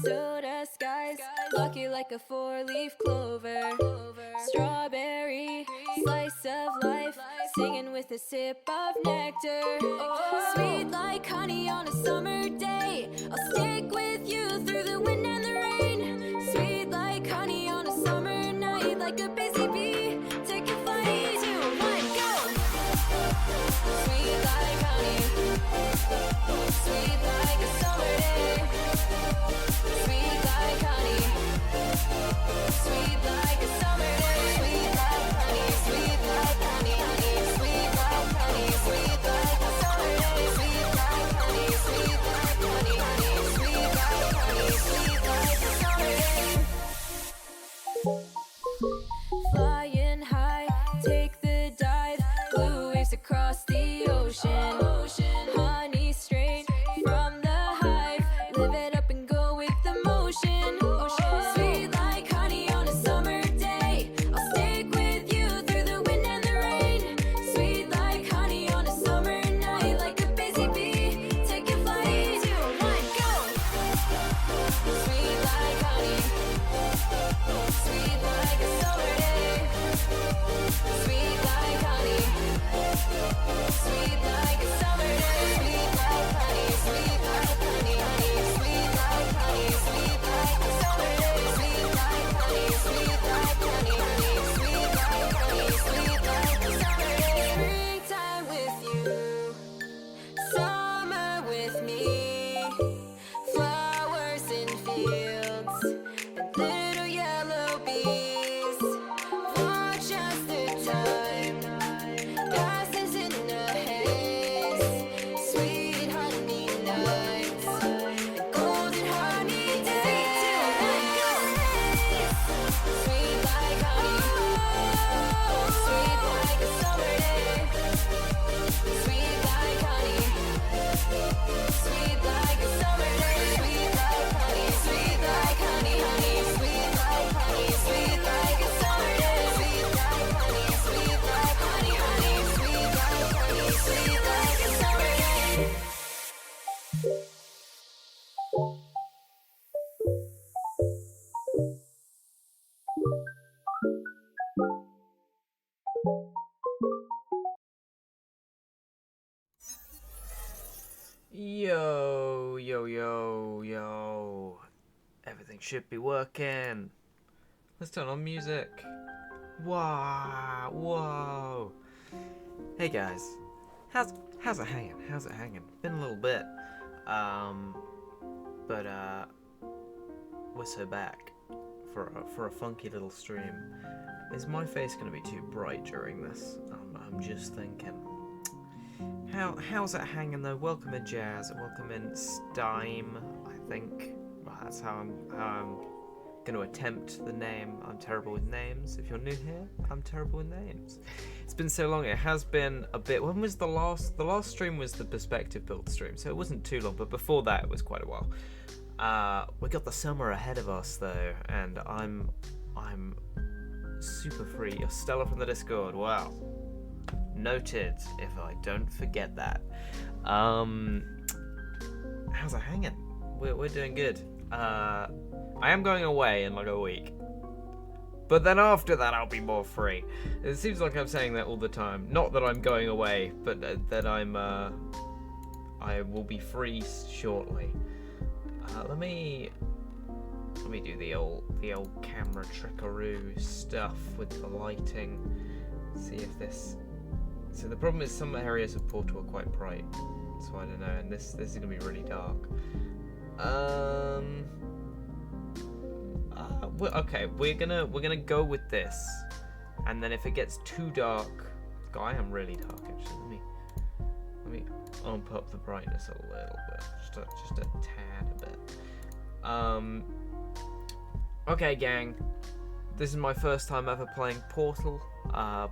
Soda skies, lucky like a four-leaf clover. Strawberry, slice of life, singing with a sip of nectar. Sweet like honey on a summer day, I'll stick with you through the wind and the rain. Sweet like honey on a summer night, like a busy bee, take a flight. 3, 2, 1, go! Sweet like honey, sweet like a summer day. Sweet like honey, sweet like a summer day. Sweet like honey, sweet like honey, honey. Sweet like honey, sweet like a summer day. Sweet like honey, sweet like honey, honey. Sweet like honey, sweet like a summer day. Flying high, take the dive, blue waves across the ocean. Honey straight from the hive, live it up and go with the motion. Sweet like honey on a summer day, I'll stick with you through the wind and the rain. Sweet like honey on a summer night, like a busy bee, take a flight. 3, 2, 1, go! Sweet like honey, sweet like a summer day. Sweet like honey, sweet like a summer day. Sweet like honey, sweet like honey, honey. Sweet like honey, sweet like a summer day. Sweet like honey, sweet like honey, honey. Sweet like honey, sweet like a summer day. Springtime with you, summer with me. Flowers in fields and little yellow bees. Watch as the time passes in a haze. Sweet honey nights and golden honey days. 3, 2, 1, go! Sweet like honey, sweet like a summer day. Sweet like honey, sweet like a summer day. Sweet like honey, sweet like honey, honey. Sweet like honey, sweet like a summer day. Sweet like honey, sweet like honey, honey. Sweet like honey, sweet like a summer day. Yo, yo, yo, yo. Everything should be working. Let's turn on music. Wow, whoa. Hey guys, how's it hanging? How's it hanging? Been a little bit, but we're so back for a funky little stream. Is my face gonna be too bright during this? I'm just thinking. How's it hanging though? Welcome in Jazz, welcome in Stime, I think. Well, that's how I'm going to attempt the name. I'm terrible with names. If you're new here, I'm terrible with names. It's been so long. It has been a bit. When was the last stream? Was the perspective build stream, so it wasn't too long. But before that, it was quite a while. We got the summer ahead of us though, and I'm super free. You're Stella from the Discord. Wow. Noted, if I don't forget that. How's it hanging? We're doing good. I am going away in like a week, but then after that I'll be more free. It seems like I'm saying that all the time. Not that I'm going away, but that I will be free shortly. Let me do the old camera trickaroo stuff with the lighting. See if this. So the problem is some areas of Portal are quite bright, so I don't know, and this is gonna be really dark. Okay, we're gonna go with this, and then if it gets too dark, God, I am really dark actually. Let me amp up the brightness a little bit, just a tad a bit. Okay, gang, this is my first time ever playing Portal,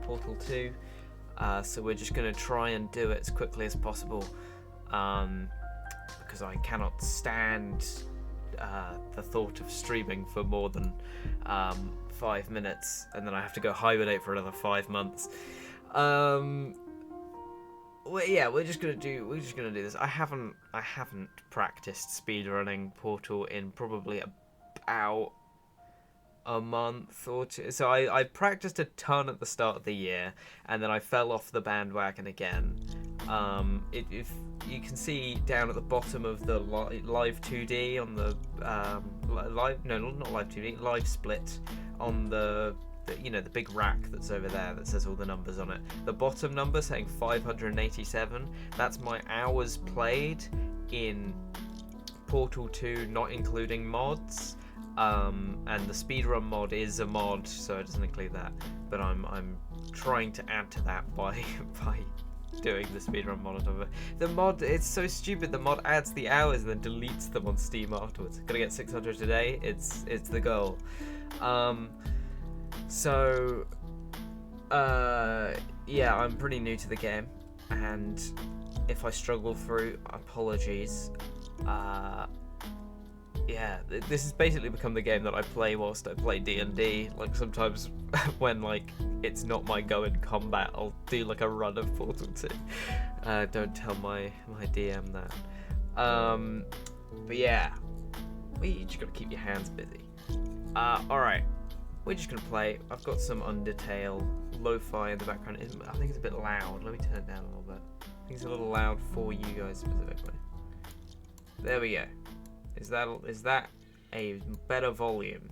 Portal 2. So we're just going to try and do it as quickly as possible, because I cannot stand the thought of streaming for more than 5 minutes, and then I have to go hibernate for another 5 months. yeah, we're just gonna do this. I haven't practiced speedrunning Portal in probably about a month or two. So I practiced a ton at the start of the year, and then I fell off the bandwagon again. If you can see down at the bottom of the live 2D on the not live 2D, live split on the the big rack that's over there that says all the numbers on it. The bottom number saying 587. That's my hours played in Portal 2, not including mods. And the speedrun mod is a mod, so it doesn't include that. But I'm trying to add to that by doing the speedrun mod on top of it. The mod, it's so stupid. The mod adds the hours and then deletes them on Steam afterwards. Gotta get 600 today. It's the goal. Yeah, I'm pretty new to the game, and if I struggle through, apologies. Yeah, this has basically become the game that I play whilst I play D&D. Like, sometimes when, like, it's not my go in combat, I'll do, like, a run of Portal 2. Don't tell my DM that. But yeah, you just gotta keep your hands busy. Alright, we're just gonna play. I've got some Undertale lo-fi in the background. I think it's a bit loud. Let me turn it down a little bit. I think it's a little loud for you guys specifically. There we go. Is that a better volume?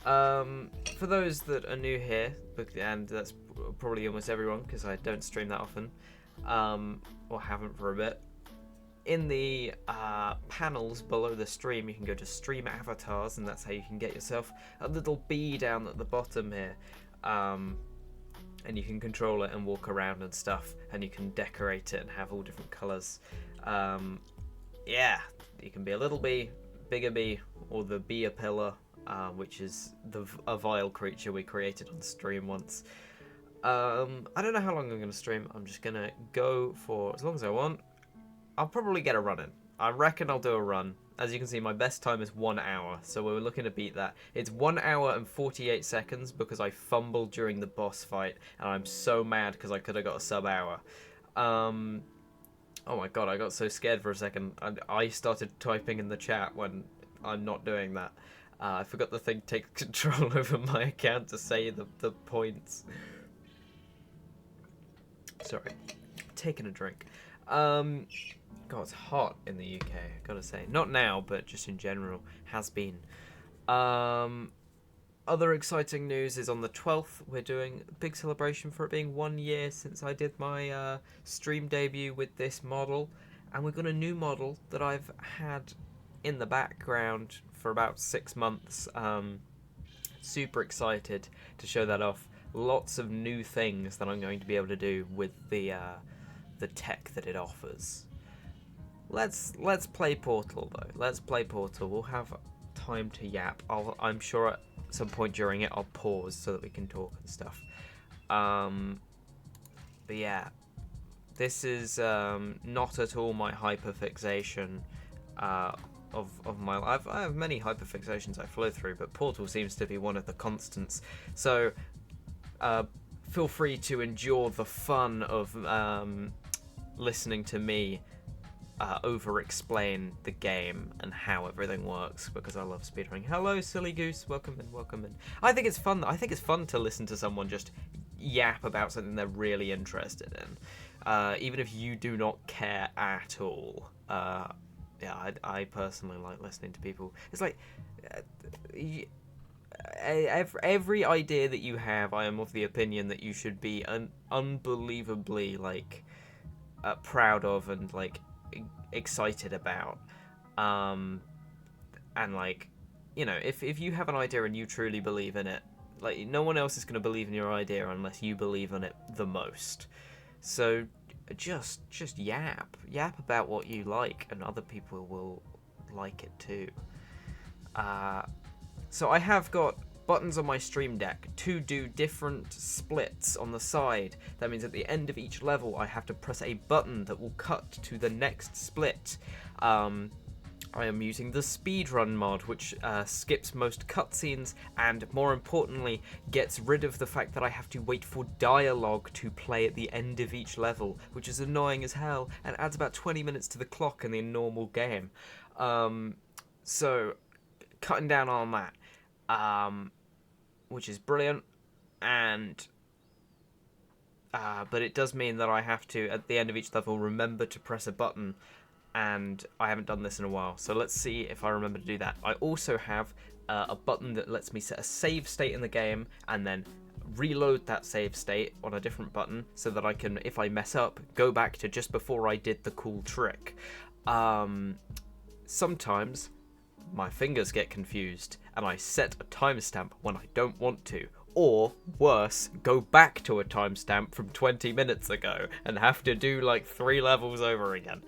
For those that are new here, and that's probably almost everyone because I don't stream that often, or haven't for a bit, in the panels below the stream you can go to stream avatars, and that's how you can get yourself a little bee down at the bottom here, and you can control it and walk around and stuff, and you can decorate it and have all different colours. Yeah, you can be a little bee, bigger bee, or the bee pillar, which is a vile creature we created on stream once. I don't know how long I'm going to stream. I'm just going to go for as long as I want. I'll probably get a run in. I reckon I'll do a run. As you can see, my best time is 1 hour, so we're looking to beat that. It's 1 hour and 48 seconds because I fumbled during the boss fight, and I'm so mad because I could have got a sub hour. Oh my god, I got so scared for a second. I started typing in the chat when I'm not doing that. I forgot the thing takes control over my account to say the points. Sorry. Taking a drink. God, it's hot in the UK, I gotta say. Not now, but just in general. Has been. Other exciting news is on the 12th, we're doing a big celebration for it being 1 year since I did my stream debut with this model. And we've got a new model that I've had in the background for about 6 months. Super excited to show that off. Lots of new things that I'm going to be able to do with the tech that it offers. Let's play Portal though. Let's play Portal. We'll have time to yap. I'm sure at some point during it I'll pause so that we can talk and stuff. But yeah, this is not at all my hyperfixation of my life. I have many hyperfixations I flow through, but Portal seems to be one of the constants. So feel free to endure the fun of listening to me over-explain the game and how everything works, because I love speedrunning. Hello, Silly Goose. Welcome in, welcome in. I think it's fun. I think it's fun to listen to someone just yap about something they're really interested in, even if you do not care at all. Yeah, I personally like listening to people. It's like every idea that you have, I am of the opinion that you should be unbelievably like proud of and like excited about, and like, you know, if you have an idea and you truly believe in it, like, no one else is going to believe in your idea unless you believe in it the most. So just yap about what you like, and other people will like it too. So I have got buttons on my stream deck to do different splits on the side. That means at the end of each level I have to press a button that will cut to the next split. I am using the speedrun mod, which skips most cutscenes and, more importantly, gets rid of the fact that I have to wait for dialogue to play at the end of each level, which is annoying as hell and adds about 20 minutes to the clock in the normal game. So, cutting down on that, which is brilliant, and but it does mean that I have to, at the end of each level, remember to press a button, and I haven't done this in a while, so let's see if I remember to do that. I also have a button that lets me set a save state in the game and then reload that save state on a different button so that I can, if I mess up, go back to just before I did the cool trick. Sometimes my fingers get confused and I set a timestamp when I don't want to, or worse, go back to a timestamp from 20 minutes ago and have to do like 3 levels over again.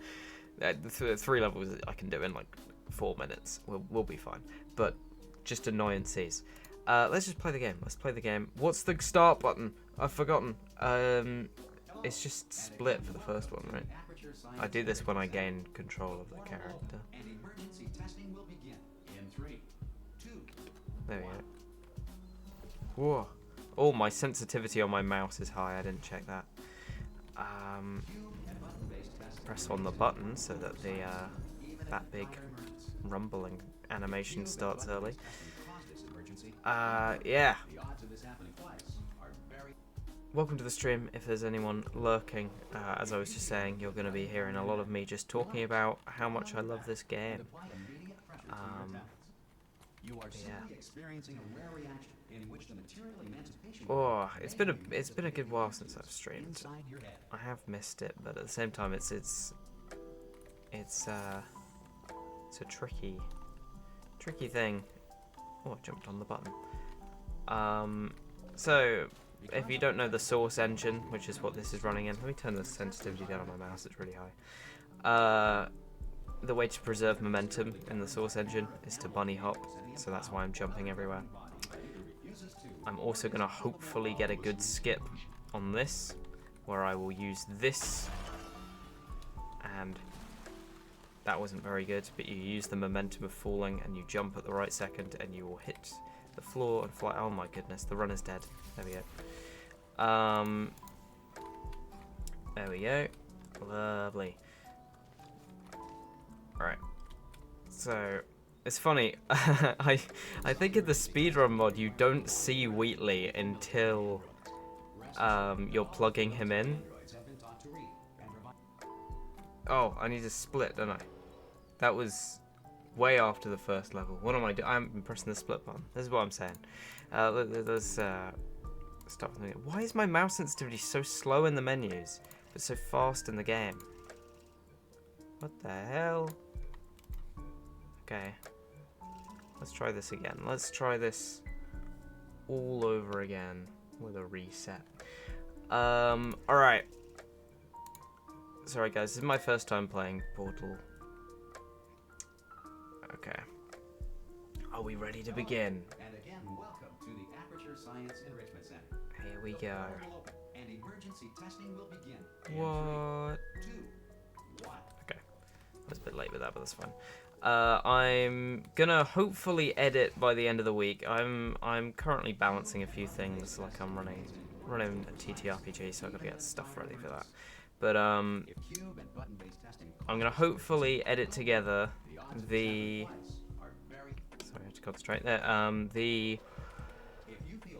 3 levels I can do in like 4 minutes. We'll be fine. But just annoyances. Let's just play the game. Let's play the game. What's the start button? I've forgotten. It's just split for the first one, right? I do this when I gain control of the character. There we go. Whoa. Oh, my sensitivity on my mouse is high. I didn't check that. Press on the button so that the that big rumbling animation starts early. Yeah. Welcome to the stream. If there's anyone lurking, as I was just saying, you're going to be hearing a lot of me just talking about how much I love this game. Oh, it's been a good while since I've streamed. I have missed it, but at the same time, it's a tricky thing. Oh, I jumped on the button. So if you don't know the Source engine, which is what this is running in, let me turn the sensitivity down on my mouse. It's really high. The way to preserve momentum in the Source engine is to bunny hop, so that's why I'm jumping everywhere. I'm also going to hopefully get a good skip on this, where I will use this, and that wasn't very good, but you use the momentum of falling and you jump at the right second and you will hit the floor and fly. Oh my goodness, the runner's dead. There we go. There we go. Lovely. Alright. So, it's funny. I think in the speedrun mod you don't see Wheatley until you're plugging him in. Oh, I need to split, don't I? That was way after the first level. What am I doing? I'm pressing the split button. This is what I'm saying. Let's start from the... Why is my mouse sensitivity so slow in the menus, but so fast in the game? What the hell? Okay. Let's try this again. Let's try this all over again with a reset. Alright. Sorry guys, this is my first time playing Portal. Okay. Are we ready to begin? And again, welcome to the Aperture Science Enrichment Center. Here we go. And emergency testing will begin. What? 3, 2, 1. Okay. I was a bit late with that, but that's fine. I'm gonna hopefully edit by the end of the week. I'm currently balancing a few things, like I'm running a TTRPG, so I've got to get stuff ready for that. But I'm gonna hopefully edit together the... Sorry, I have to concentrate there. The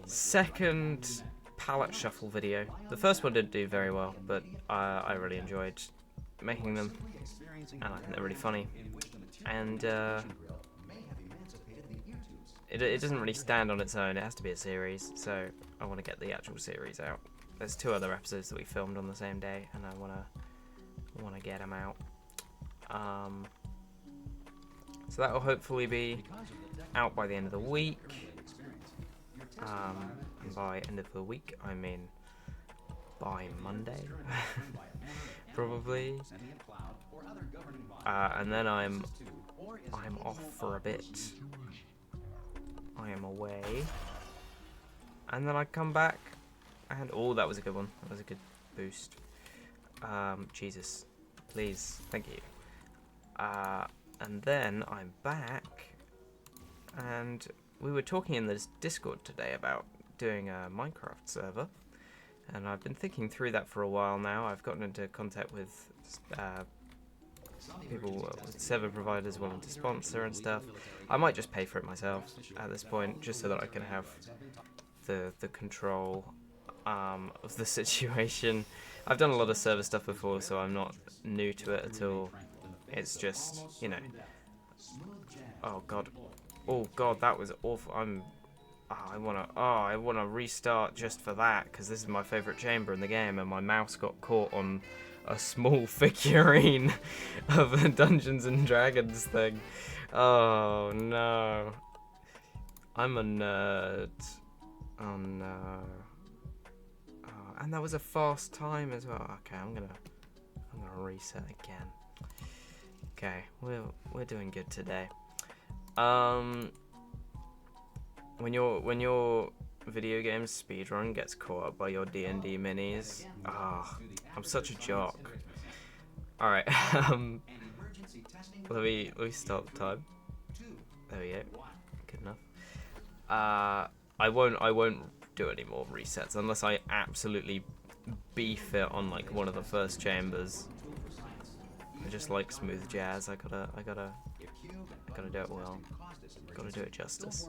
second palette shuffle video. The first one didn't do very well, but I really enjoyed making them, and I think they're really funny. And it doesn't really stand on its own. It has to be a series, so I want to get the actual series out. There's 2 other episodes that we filmed on the same day, and I wanna get them out. So that will hopefully be out by the end of the week. And by end of the week, I mean by Monday, probably. And then I'm off for a bit. I am away, and then I come back, and oh, that was a good one. That was a good boost. Jesus, please, thank you. And then I'm back, and we were talking in this Discord today about doing a Minecraft server, and I've been thinking through that for a while now. I've gotten into contact with people, with server providers willing to sponsor and stuff. I might just pay for it myself at this point, just so that I can have the control of the situation. I've done a lot of server stuff before, so I'm not new to it at all. It's just, you know. Oh god, that was awful. I wanna restart just for that, because this is my favourite chamber in the game, and my mouse got caught on a small figurine of a Dungeons and Dragons thing. Oh no, I'm a nerd. Oh no. Oh, and that was a fast time as well. Okay, I'm gonna reset again. Okay, we're doing good today. When your video game speedrun gets caught up by your D&D minis, I'm such a jock. All right, let me start the time. There we go. Good enough. I won't do any more resets unless I absolutely beef it on like one of the first chambers. I just like smooth jazz. I gotta do it well. Gotta do it justice.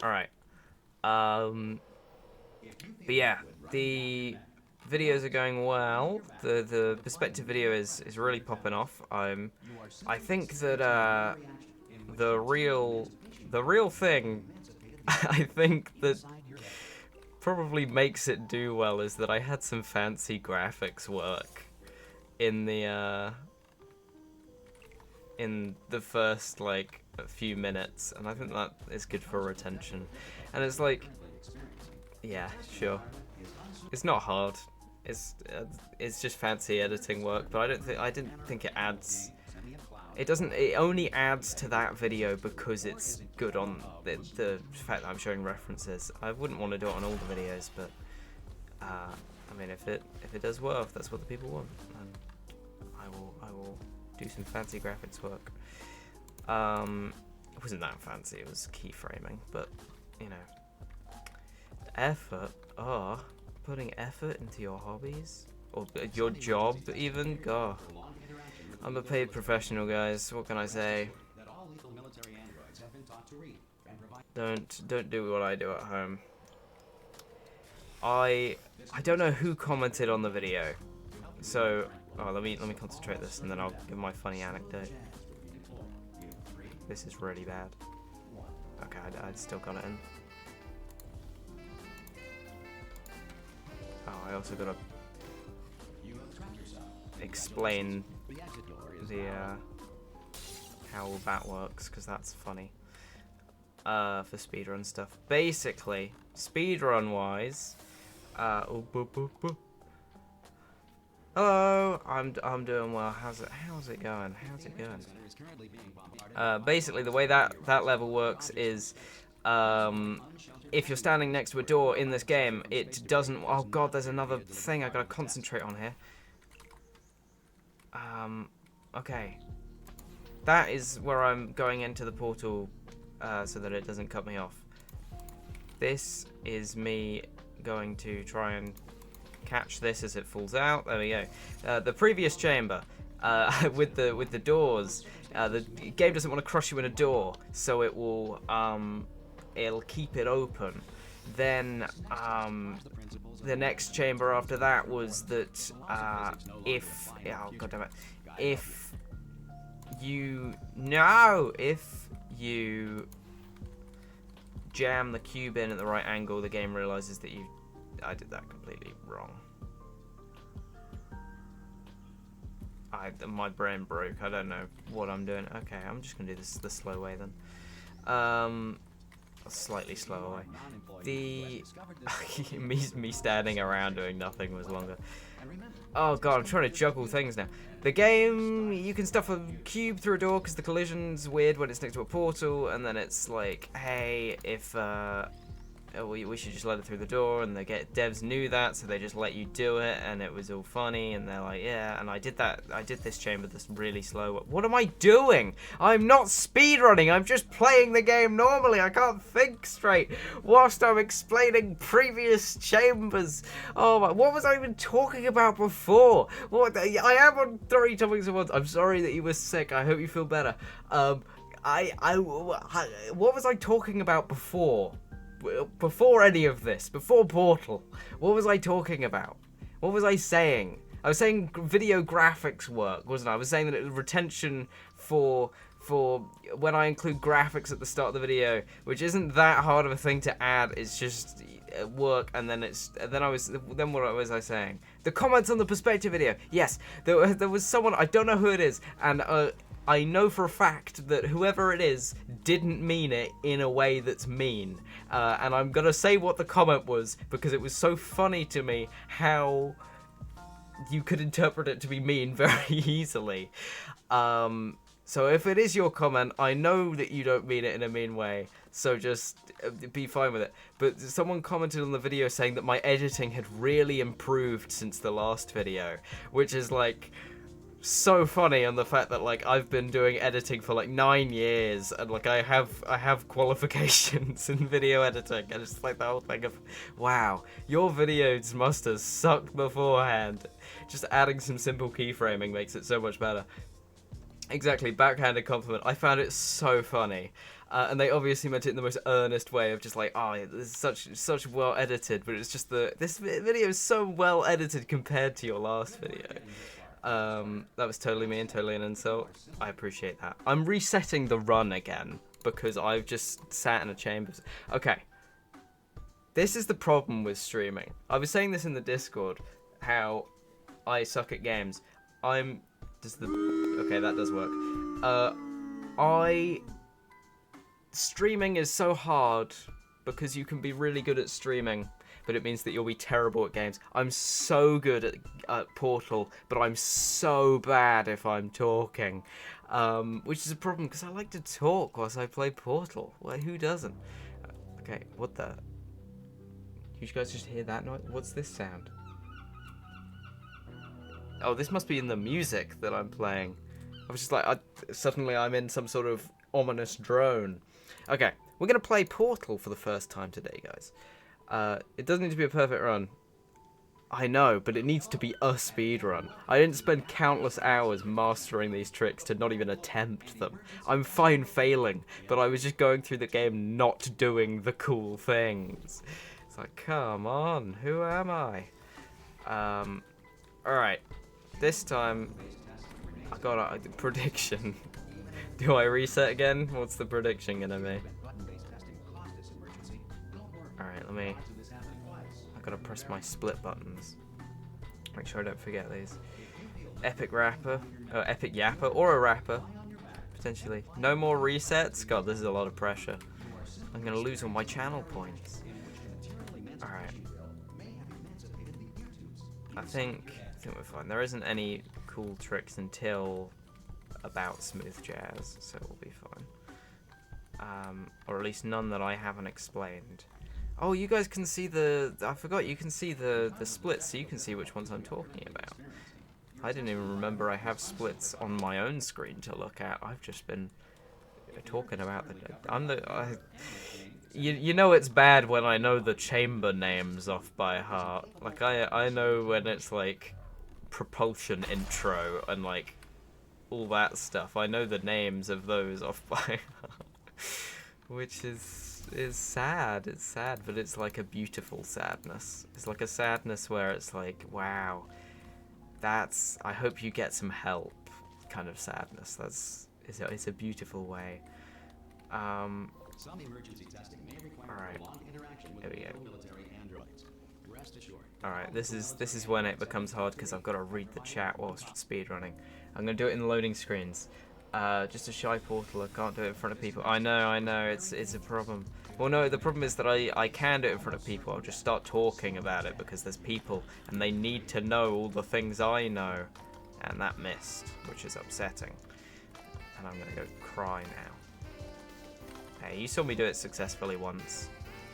Alright. But yeah, the videos are going well. The perspective video is really popping off. I think that the real thing I think that probably makes it do well is that I had some fancy graphics work in the first like few minutes, and I think that is good for retention. And it's like, yeah, sure, it's not hard. It's just fancy editing work, but I didn't think it adds. It doesn't. It only adds to that video because it's good on the fact that I'm showing references. I wouldn't want to do it on all the videos, but I mean, if it does well, if that's what the people want, then I will do some fancy graphics work. It wasn't that fancy. It was keyframing, but you know, effort. Putting effort into your hobbies or your job, even. God. I'm a paid professional, guys. What can I say? Don't do what I do at home. I don't know who commented on the video, so let me concentrate this, and then I'll give my funny anecdote. This is really bad. Okay, I still got it in. Oh, I also gotta explain the how that works, because that's funny for speedrun stuff. Basically, speedrun wise, hello, I'm doing well. How's it going? Basically, the way that level works is if you're standing next to a door in this game, it doesn't. Oh god, there's another thing I gotta concentrate on here. Okay. That is where I'm going into the portal so that it doesn't cut me off. This is me going to try and catch this as it falls out. There we go. The previous chamber with the doors, the game doesn't want to crush you in a door, so it will it'll keep it open. Then the next chamber after that was that if you jam the cube in at the right angle, the game realizes that I did that completely wrong. My brain broke. I don't know what I'm doing. Okay, I'm just gonna do this the slow way then. A slightly slower way. Me standing around doing nothing was longer. Oh god, I'm trying to juggle things now. The game, you can stuff a cube through a door because the collision's weird when it's next to a portal, and then it's like, hey, if we should just let it through the door, and devs knew that, so they just let you do it, and it was all funny, and they're like, yeah, and I did this chamber that's really slow. What am I doing? I'm not speedrunning, I'm just playing the game normally. I can't think straight whilst I'm explaining previous chambers. Oh my, what was I even talking about before? What, I am on 3 topics at once. I'm sorry that you were sick, I hope you feel better. What was I talking about before? Before any of this, before Portal, what was I talking about? What was I saying? I was saying video graphics work, wasn't I? I was saying that it was retention for when I include graphics at the start of the video, which isn't that hard of a thing to add. It's just work, and then what was I saying? The comments on the perspective video. Yes, there was someone, I don't know who it is, and I know for a fact that whoever it is didn't mean it in a way that's mean. And I'm going to say what the comment was because it was so funny to me how you could interpret it to be mean very easily. So if it is your comment, I know that you don't mean it in a mean way, so just be fine with it. But someone commented on the video saying that my editing had really improved since the last video, which is like so funny on the fact that like I've been doing editing for like 9 years, and like I have qualifications in video editing, and it's like the whole thing of, wow, your videos must have sucked beforehand. Just adding some simple keyframing makes it so much better. Exactly, backhanded compliment. I found it so funny. And they obviously meant it in the most earnest way of just like, oh, this is such well edited, but it's just this video is so well edited compared to your last video. That was totally me and totally an insult. I appreciate that. I'm resetting the run again because I've just sat in a chamber. Okay. This is the problem with streaming. I was saying this in the Discord, how I suck at games. Okay, that does work. Streaming is so hard because you can be really good at streaming, but it means that you'll be terrible at games. I'm so good at Portal, but I'm so bad if I'm talking, which is a problem because I like to talk whilst I play Portal. Well, who doesn't? Okay, what the? You guys just hear that noise? What's this sound? Oh, this must be in the music that I'm playing. I was just like, suddenly I'm in some sort of ominous drone. Okay, we're going to play Portal for the first time today, guys. It doesn't need to be a perfect run. I know, but it needs to be a speed run. I didn't spend countless hours mastering these tricks to not even attempt them. I'm fine failing, but I was just going through the game not doing the cool things. It's like, come on, who am I? Alright. This time, I got a prediction. Do I reset again? What's the prediction gonna be? Alright, I gotta press my split buttons. Make sure I don't forget these. Epic rapper, epic yapper, or a rapper, potentially. No more resets? God, this is a lot of pressure. I'm gonna lose all my channel points. Alright. I think we're fine. There isn't any cool tricks until about smooth jazz, so we'll be fine. Or at least none that I haven't explained. Oh, you guys can see I forgot, you can see the splits, so you can see which ones I'm talking about. I didn't even remember I have splits on my own screen to look at. I've just been talking about you know it's bad when I know the chamber names off by heart. Like, I know when it's like propulsion intro and like all that stuff. I know the names of those off by heart. Which is sad. It's sad, but it's like a beautiful sadness. It's like a sadness where it's like, wow, I hope you get some help kind of sadness. It's a beautiful way. Some emergency testing may require Alright. prolonged interaction with There we go. military androids. Rest assured. Alright, this is when it becomes hard because I've got to read the chat whilst speedrunning. I'm going to do it in loading screens. Just a shy Portal, I can't do it in front of people. I know, it's a problem. Well, no, the problem is that I can do it in front of people. I'll just start talking about it because there's people and they need to know all the things I know. And that missed, which is upsetting. And I'm going to go cry now. Hey, you saw me do it successfully once.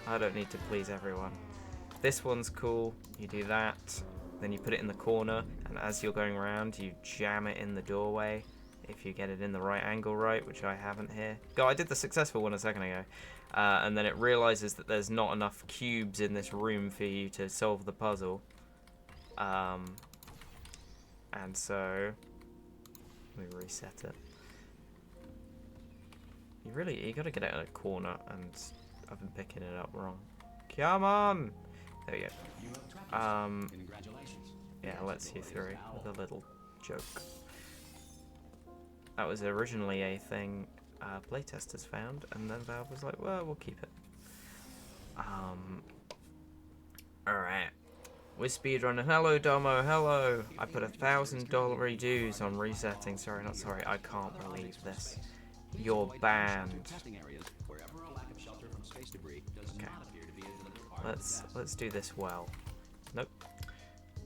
I don't need to please everyone. This one's cool. You do that. Then you put it in the corner. And as you're going around, you jam it in the doorway. If you get it in the right angle right, which I haven't here. God, I did the successful one a second ago. And then it realizes that there's not enough cubes in this room for you to solve the puzzle. And so... let me reset it. You gotta get it in a corner, and I've been picking it up wrong. Come on! There we go. Yeah, let's you through with a little joke. That was originally a thing playtesters found, and then Valve was like, well, we'll keep it. Alright. We're speedrunning. Hello, Domo. Hello. I put $1,000 dues on resetting. Sorry, not sorry. I can't believe this. You're banned. Okay. Let's do this well. Nope.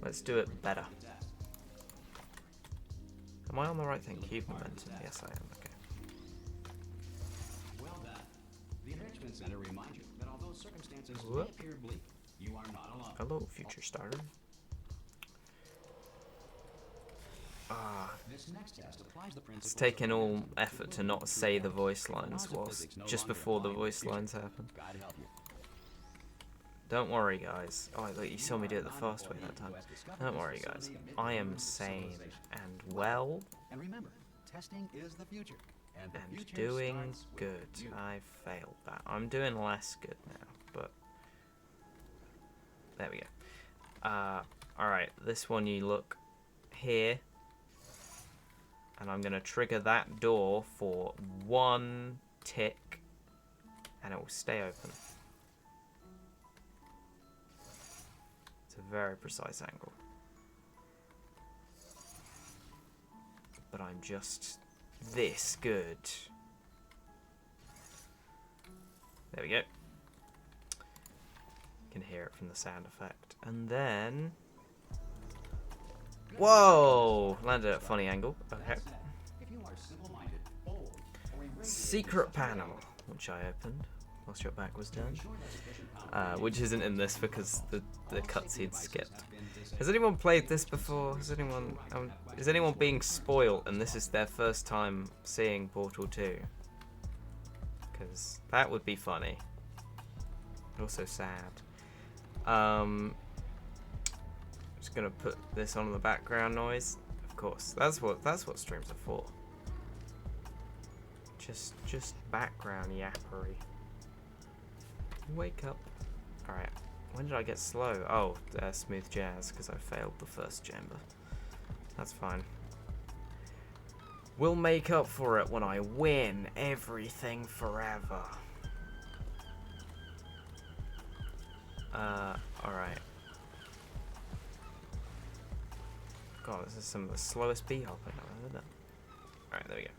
Let's do it better. Am I on the right thing? Cube momentum. Yes, I am. Okay. Well done. The Enrichment Center reminds you that although circumstances may Whoop. appear bleak, you are not alone. Hello, future starter. This next test applies the principles It's taken of all effort to not say the voice lines whilst just before the voice lines happen. God help you. Don't worry, guys. Oh, look, you saw me do it the fast way that time. Don't worry, guys. I am sane and well And remember, testing is the future. And the and future doing starts with good. you. I failed that. I'm doing less good now, but there we go. Alright, this one you look here, and I'm going to trigger that door for 1 tick, and it will stay open. It's a very precise angle. But I'm just this good. There we go. You can hear it from the sound effect. And then... whoa! Landed at a funny angle. Okay. If you are simple-minded, bold, or embrace Secret panel, which I opened whilst your back was done. Which isn't in this because the cutscene skipped. Has anyone played this before? Is anyone being spoiled and this is their first time seeing Portal 2? Because that would be funny. Also sad. Just gonna put this on the background noise. Of course, that's what streams are for. Just background yappery. Wake up. Alright. When did I get slow? Oh, smooth jazz, because I failed the first chamber. That's fine. We'll make up for it when I win everything forever. Alright. God, this is some of the slowest B-hopping I've ever done. Alright, there we go.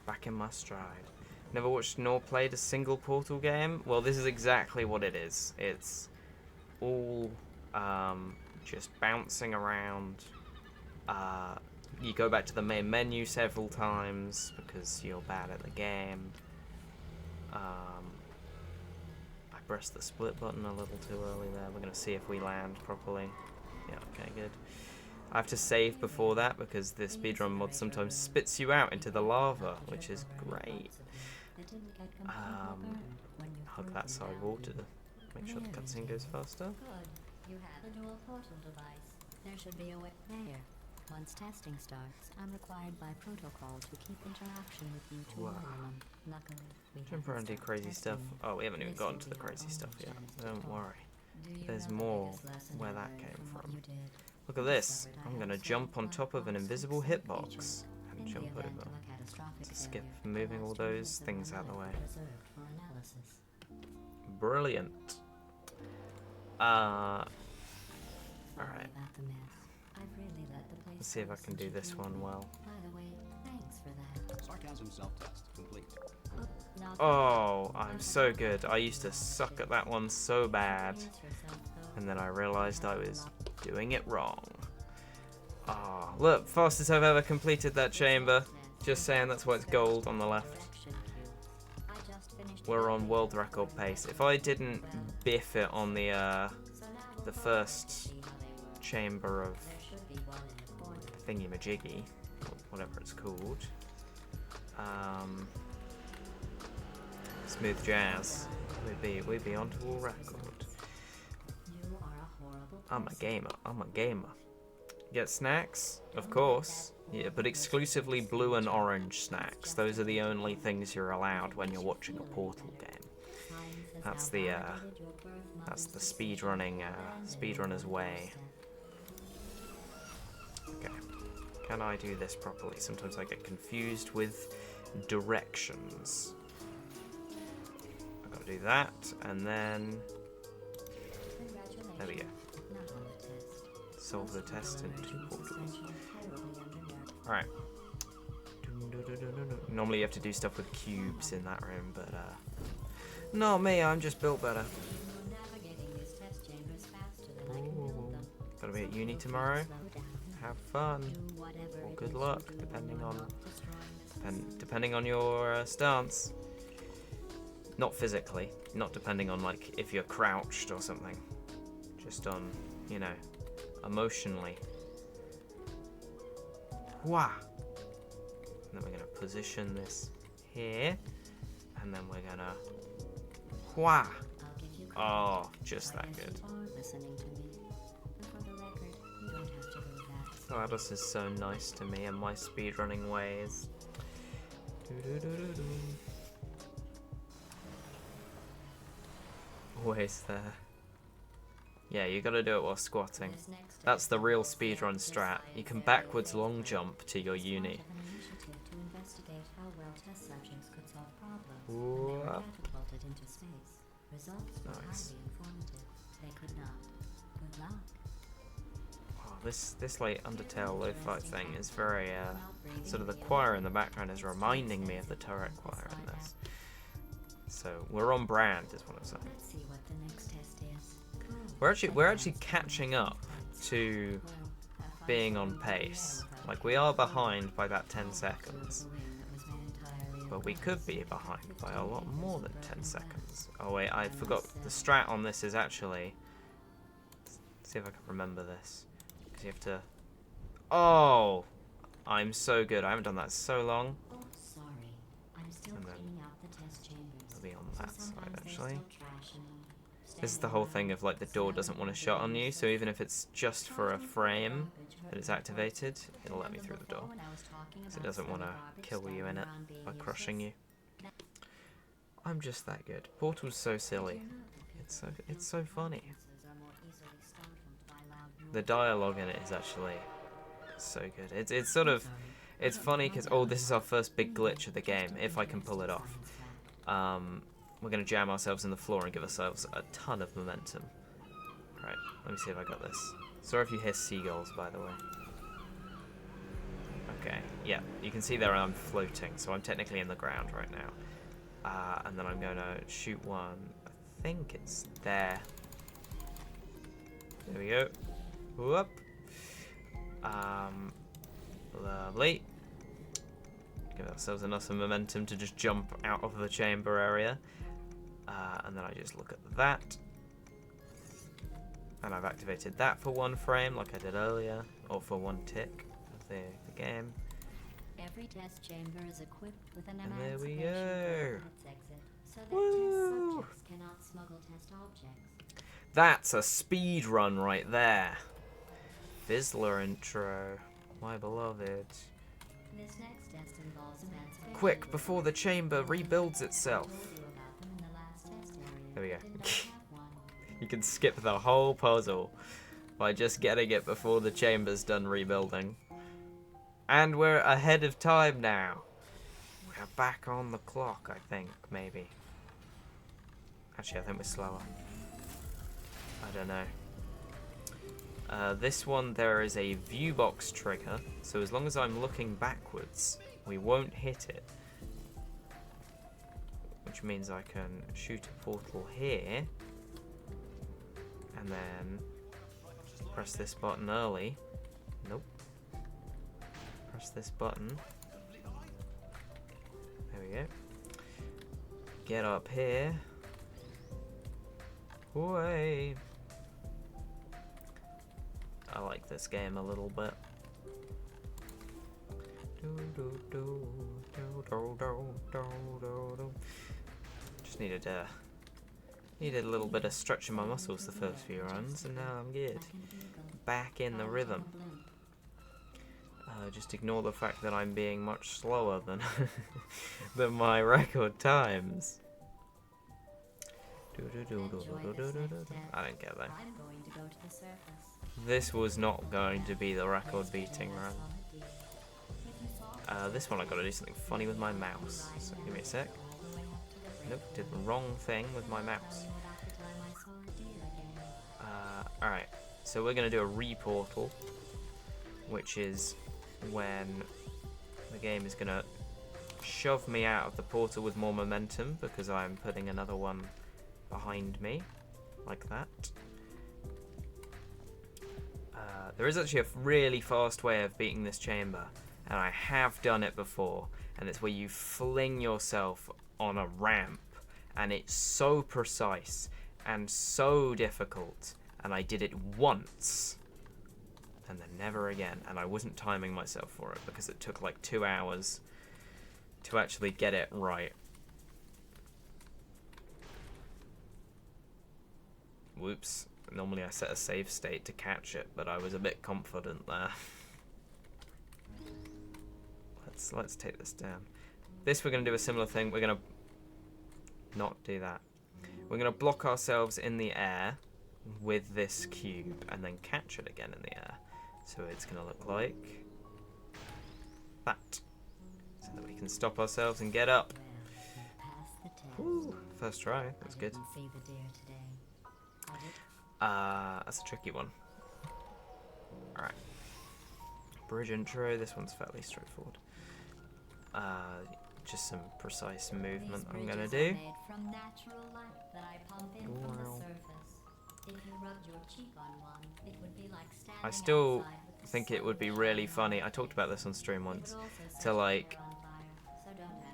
Back in my stride. Never watched nor played a single Portal game? Well, this is exactly what it is. It's all just bouncing around. You go back to the main menu several times because you're bad at the game. I pressed the split button a little too early there. We're going to see if we land properly. Yeah, okay, good. I have to save before that because the speedrun mod sometimes spits you out into the lava, which is great. Hug that side wall to make sure the cutscene goes faster. Good. You have a dual portal device. There should be a way there. Once testing starts, I'm required by protocol to keep interaction with you to a minimum. Luckily, we Jump around and do crazy stuff. Oh, we haven't even gotten to the crazy stuff yet. Don't worry. There's more where that came from. Look at this. I'm going to jump on top of an invisible hitbox and jump over. To skip moving all those things out of the way. Brilliant. Alright. Let's see if I can do this one well. By the way, thanks for that. Sarcasm self-test complete. Oh, I'm so good. I used to suck at that one so bad. And then I realized I was doing it wrong. Ah, look, fastest I've ever completed that chamber. Just saying, that's why it's gold on the left. I just we're on world record pace. If I didn't biff it on the first chamber of thingy-majiggy, whatever it's called, smooth jazz, we'd be onto world record. I'm a gamer. Get snacks, of course. Yeah, but exclusively blue and orange snacks. Those are the only things you're allowed when you're watching a Portal game. That's the speedrunner's way. Okay. Can I do this properly? Sometimes I get confused with directions. I've got to do that, and then there we go. Solve the test in 2 portals. Alright. Normally you have to do stuff with cubes in that room, but not me, I'm just built better. Ooh. Gotta be at uni tomorrow. Have fun. Or good luck, depending on your stance. Not physically, not depending on like if you're crouched or something. Just on, you know, emotionally. Wah! And then we're going to position this here. And then we're going to... Wah! Oh, just that good. GLaDOS is so nice to me and my speedrunning ways. Always there. Yeah, you gotta do it while squatting. That's the real speedrun strat. You can backwards long jump to your uni. Whoa. Nice. Wow, this like Undertale lo-fi thing is very sort of the choir in the background is reminding me of the turret choir in this. So we're on brand, is what I'm saying. Let's see what the next test is. We're actually catching up to being on pace. Like we are behind by about 10 seconds. But we could be behind by a lot more than 10 seconds. Oh wait, I forgot the strat on this is actually... Let's see if I can remember this. Because you have to... Oh! I'm so good. I haven't done that in so long. Oh, sorry. I'm still cleaning out the test chambers. It'll be on that side actually. This is the whole thing of like the door doesn't want to shut on you, so even if it's just for a frame that it's activated, it'll let me through the door. Because it doesn't want to kill you in it by crushing you. I'm just that good. Portal's so silly. It's so funny. The dialogue in it is actually so good. It's sort of funny because this is our first big glitch of the game. If I can pull it off. We're going to jam ourselves in the floor and give ourselves a ton of momentum. Right, let me see if I got this. Sorry if you hear seagulls, by the way. Okay, yeah, you can see there I'm floating, so I'm technically in the ground right now. And then I'm going to shoot one. I think it's there. There we go. Whoop. Lovely. Give ourselves enough momentum to just jump out of the chamber area. And then I just look at that. And I've activated that for 1 frame like I did earlier. Or for 1 tick of the game. Every test chamber is equipped with an And there we emancipation go. exit, so that Woo! test subjects cannot smuggle test objects. That's a speed run right there. Fizzler intro. My beloved. This next test involves emancipation. Quick, before the chamber rebuilds itself. I told you about them in the last test area. There we go. Didn't I have one? You can skip the whole puzzle by just getting it before the chamber's done rebuilding. And we're ahead of time now. We're back on the clock, I think, maybe. Actually, I think we're slower. I don't know. This one, there is a view box trigger, so as long as I'm looking backwards, we won't hit it. Which means I can shoot a portal here, and then press this button early. Nope. Press this button. There we go. get up here. Way. I like this game a little bit. Just needed a little bit of stretching my muscles the first few runs, and now I'm good. Back in the rhythm. Just ignore the fact that I'm being much slower than than my record times. I don't get that. This was not going to be the record beating run. This one I gotta do something funny with my mouse. So give me a sec. Nope, did the wrong thing with my mouse. Alright, so we're gonna do a reportal, which is when the game is gonna shove me out of the portal with more momentum because I'm putting another one behind me, like that. There is actually a really fast way of beating this chamber, and I have done it before, and it's where you fling yourself on a ramp, and it's so precise and so difficult, and I did it once and then never again, and I wasn't timing myself for it because it took like 2 hours to actually get it right. Whoops. Normally I set a save state to catch it, but I was a bit confident there. Let's take this down. This we're going to do a similar thing. We're going to not do that. We're going to block ourselves in the air with this cube and then catch it again in the air. So it's going to look like that. So that we can stop ourselves and get up. Ooh, first try. That was good. That's a tricky one. Alright. Bridge intro. This one's fairly straightforward. Just some precise movement I'm going to do. Wow. I still think it would be really funny. I talked about this on stream once. To like,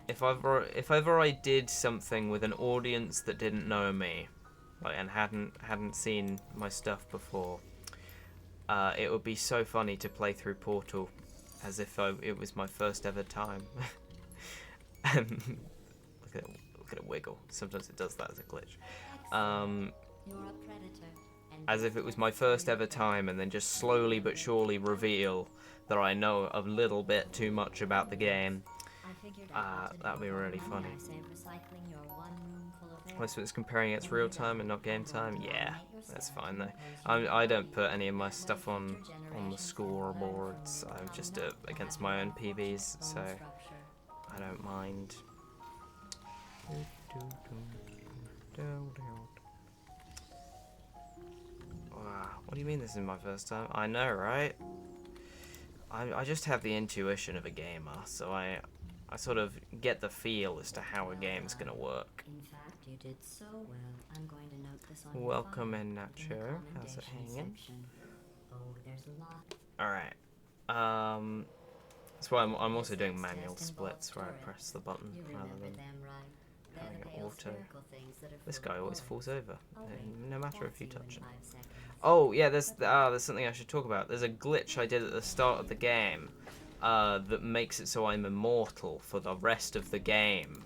if ever I did something with an audience that didn't know me, like, and hadn't seen my stuff before, it would be so funny to play through Portal as if it was my first ever time. And look at it wiggle. Sometimes it does that as a glitch. As if it was my first ever time, and then just slowly but surely reveal that I know a little bit too much about the game. That'd be really funny. So it's comparing it's real time and not game time? Yeah, that's fine though. I don't put any of my stuff on the scoreboards. I just do it against my own PBs, so I don't mind. Wow, what do you mean this is my first time? I know, right? I just have the intuition of a gamer, so I sort of get the feel as to how a game's gonna work. In fact, you did so well. I'm going to note this on Welcome your in, file. Nacho. How's it hanging? Oh, there's a lot. Alright. That's why I'm also doing manual splits where I press the button rather than having it auto. This guy always falls over, no matter if you touch him. Oh yeah, there's something I should talk about. There's a glitch I did at the start of the game that makes it so I'm immortal for the rest of the game.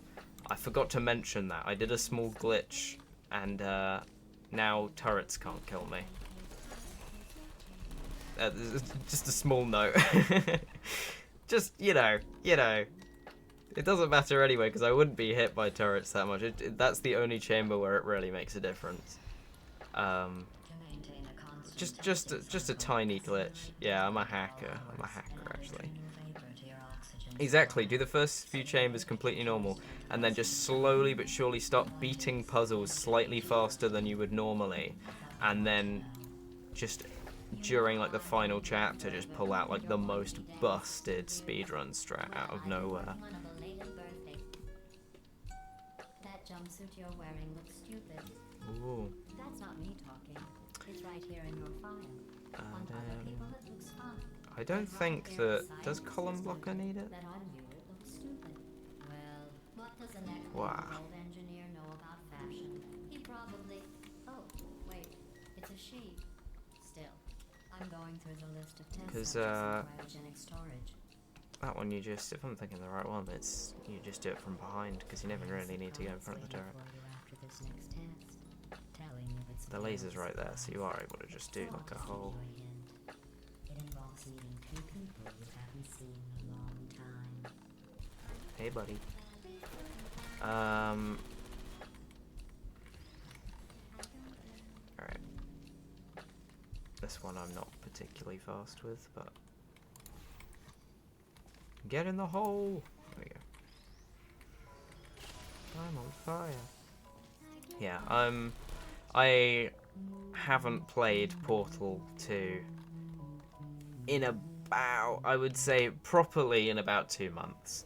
I forgot to mention that. I did a small glitch, and now turrets can't kill me. Just a small note. Just, you know, it doesn't matter anyway because I wouldn't be hit by turrets that much. That's the only chamber where it really makes a difference. Just a tiny glitch. Yeah, I'm a hacker. I'm a hacker actually. Exactly. Do the first few chambers completely normal, and then just slowly but surely start beating puzzles slightly faster than you would normally, and then just during like the final chapter just pull out like the most busted speedrun strat out of nowhere. That jumpsuit you're wearing looks stupid. Ooh. That's not me talking. It's right here in your file. On other people it looks fine. I don't think that... Does column blocker need it? That on you it looks stupid. Well, what does a neck Wow. engineer she. Still, I'm going through the list of test 'Cause, subjects in cryogenic storage. That one you just, if I'm thinking the right one, it's you just do it from behind because you never really need to go in front of the turret. After this next test, telling you its The laser's right there, so you are able to just do like a whole. It involves meeting two people you haven't seen in a long time. Hey, buddy. Alright. This one I'm not particularly fast with, but. Get in the hole! There we go. I'm on fire. Yeah, I haven't played Portal 2 in about, I would say, properly in about 2 months.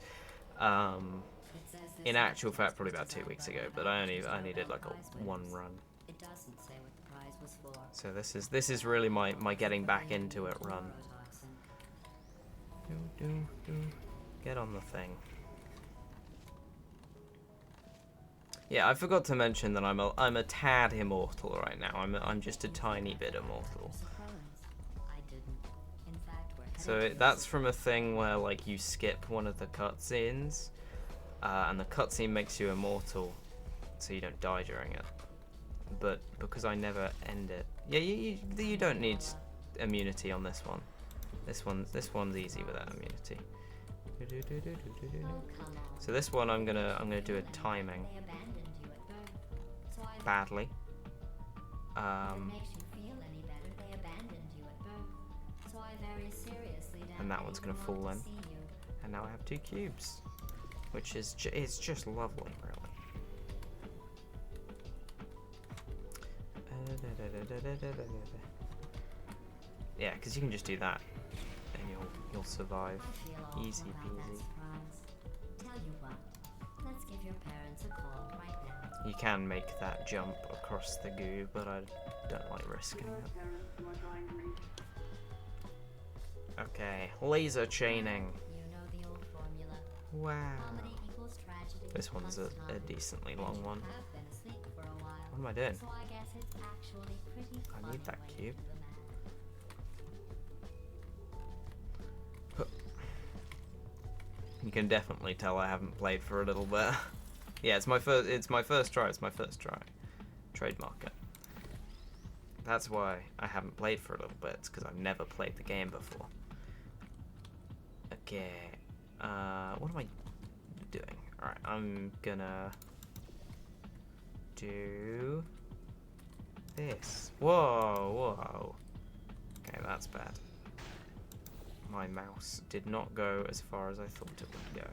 In actual fact, probably about 2 weeks ago, but I only did like one run. It doesn't say what the prize was for. So this is really my getting back into it run. Get on the thing. Yeah, I forgot to mention that I'm a tad immortal right now. I'm just a tiny bit immortal. So that's from a thing where like you skip one of the cutscenes, and the cutscene makes you immortal, so you don't die during it. But because I never end it, yeah, you don't need immunity on this one. This one's easy without immunity. So this one I'm gonna do a timing badly. And that one's gonna fall in. And now I have 2 cubes, which is it's just lovely, really. Yeah, because you can just do that, and you'll survive. Easy peasy. Tell you what, let's give your parents a call right now. You can make that jump across the goo, but I don't like risking it. Okay, laser chaining. You know the old formula. Wow. Comedy equals tragedy. This one's a decently long one. I've been asleep for a while. What am I doing? So I guess it's actually pretty I fun need that when cube. you do the math. You can definitely tell I haven't played for a little bit. Yeah, it's my first try. Trademark it. That's why I haven't played for a little bit. It's because I've never played the game before. Okay. What am I doing? Alright, I'm gonna do this. Whoa. Okay, that's bad. My mouse did not go as far as I thought it would go.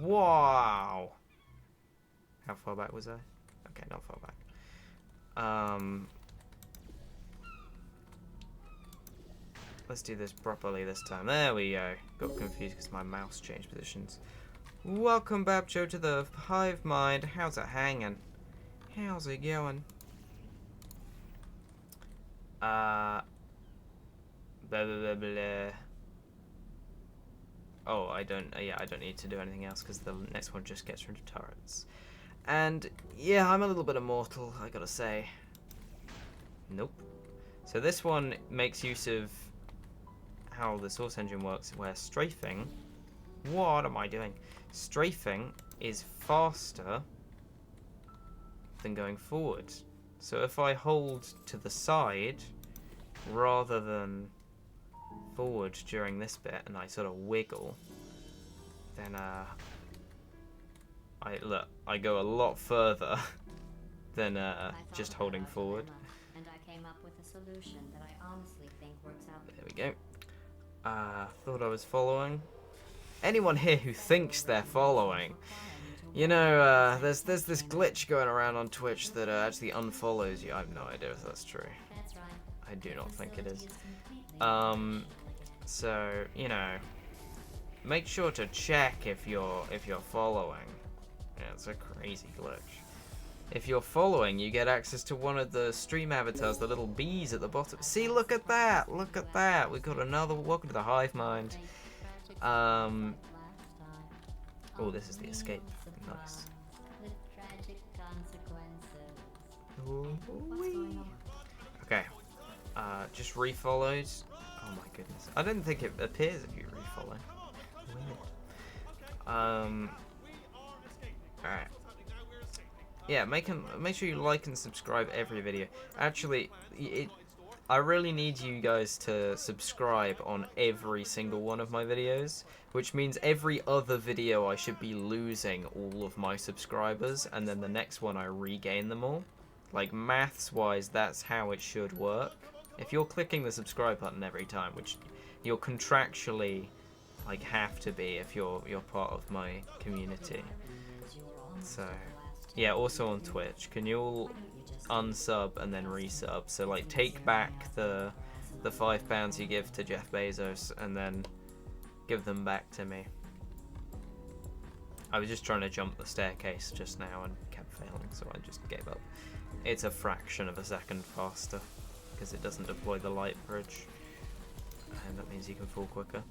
Wow! How far back was I? Okay, not far back. Let's do this properly this time. There we go. Got confused because my mouse changed positions. Welcome back, Joe, to the Hive Mind. How's it hanging? How's it going? Blah, blah, blah, blah. Oh, I don't need to do anything else because the next one just gets rid of turrets. And yeah, I'm a little bit immortal, I gotta say. Nope. So this one makes use of how the source engine works, where strafing. What am I doing? Strafing is faster than going forward. So if I hold to the side rather than forward during this bit and I sort of wiggle, then I go a lot further than just holding forward. And I came up with a solution that I honestly think works out. There we go. Thought I was following. Anyone here who thinks they're following, you know, there's this glitch going around on Twitch that actually unfollows you. I have no idea if that's true. That's right. I do not think it is. Completely So you know, make sure to check if you're following. Yeah, it's a crazy glitch. If you're following, you get access to one of the stream avatars, the little bees at the bottom. See, look at that! Look at that! We've got another. Welcome to the Hive Mind. Oh, this is the escape. Nice. The tragic consequences. going on? Okay. Just refollowed. Oh my goodness. I don't think it appears if you refollow. Weird. Alright. Yeah, make sure you like and subscribe every video. Actually, I really need you guys to subscribe on every single one of my videos, which means every other video I should be losing all of my subscribers, and then the next one I regain them all. Like, maths-wise, that's how it should work. If you're clicking the subscribe button every time, which you're contractually, like, have to be if you're part of my community. So, yeah, also on Twitch. Can you all unsub and then resub? So, like, take back the £5 you give to Jeff Bezos and then give them back to me. I was just trying to jump the staircase just now and kept failing, so I just gave up. It's a fraction of a second faster because it doesn't deploy the light bridge, and that means you can fall quicker.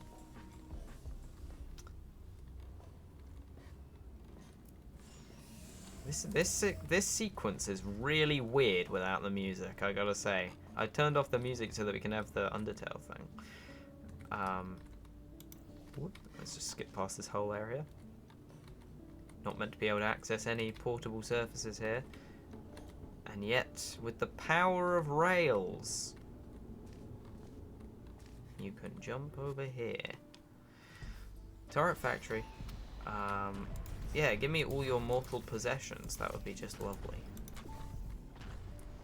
This sequence is really weird without the music, I gotta say. I turned off the music so that we can have the Undertale thing. Let's just skip past this whole area. Not meant to be able to access any portable surfaces here. And yet, with the power of rails, you can jump over here. Turret factory. Yeah, give me all your mortal possessions. That would be just lovely.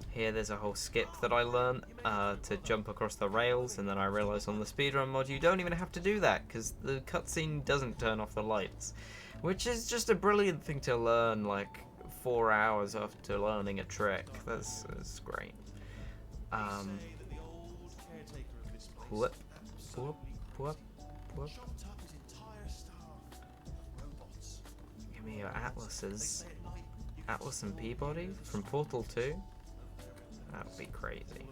Here there's a whole skip that I learned to jump across the rails, and then I realised on the speedrun mod you don't even have to do that because the cutscene doesn't turn off the lights, which is just a brilliant thing to learn like 4 hours after learning a trick. That's great. Whoop, whoop, whoop, whoop. Give me your atlases. Atlas and Peabody from Portal 2. That would be crazy.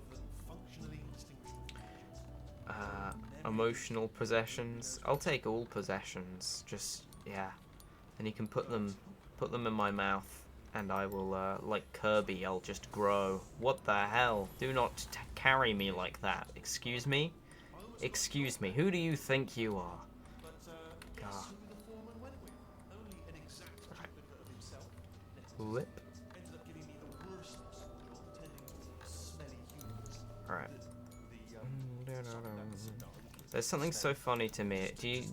Emotional possessions. I'll take all possessions. Just, yeah. And you can put them in my mouth, and I will, like Kirby, I'll just grow. What the hell? Do not carry me like that. Excuse me? Excuse me. Who do you think you are? God. Whip. Alright. There's something so funny to me.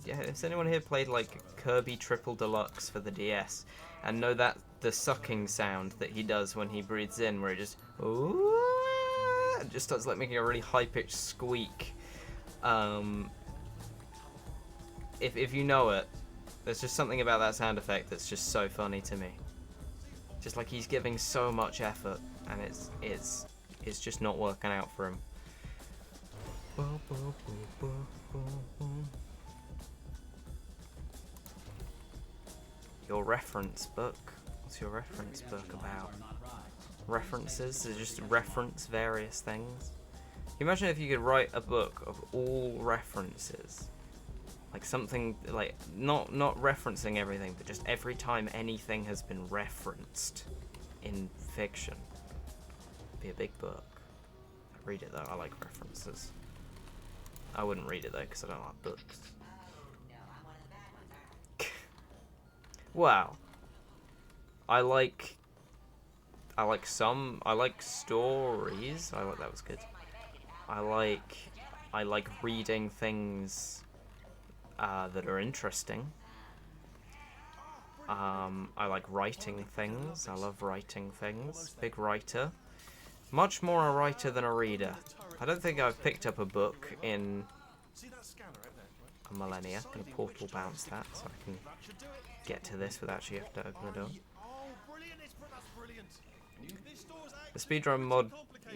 Has anyone here played like Kirby Triple Deluxe for the DS and know that the sucking sound that he does when he breathes in, where it just it just starts like making a really high pitched squeak. If you know it, there's just something about that sound effect that's just so funny to me. Just like he's giving so much effort, and it's just not working out for him. Your reference book. What's your reference book about? References? They just reference various things. Can you imagine if you could write a book of all references? Like something like not referencing everything, but just every time anything has been referenced in fiction. It'd be a big book. I'd read it though. I like references. I wouldn't read it though because I don't like books. Wow. I like stories. That was good. I like reading things that are interesting. I like writing things. I love writing things. Big writer. Much more a writer than a reader. I don't think I've picked up a book in a millennia. I'm gonna portal bounce that so I can get to this without actually have to open the door. The speedrun mod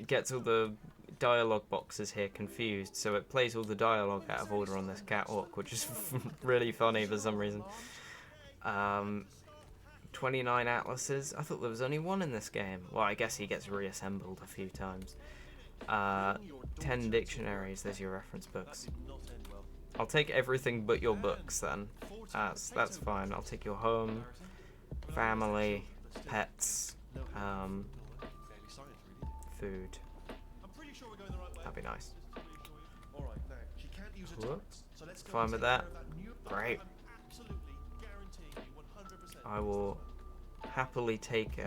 gets all the dialogue boxes here confused, so it plays all the dialogue out of order on this catwalk, which is really funny for some reason. 29 atlases. I thought there was only one in this game. Well, I guess he gets reassembled a few times. 10 dictionaries. There's your reference books. I'll take everything but your books then. That's fine. I'll take your home, family, pets, food. That'd be nice. Whoop. Fine with that. Great. I will happily take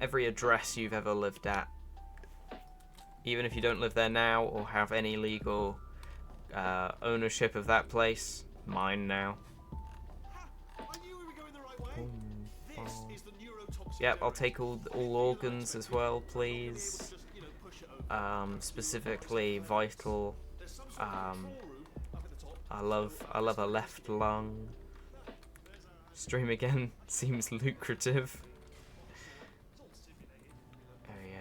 every address you've ever lived at, even if you don't live there now or have any legal ownership of that place. Mine now. Yep, I'll take all organs as well, please. Specifically vital. I love a left lung. Stream again seems lucrative. There we go.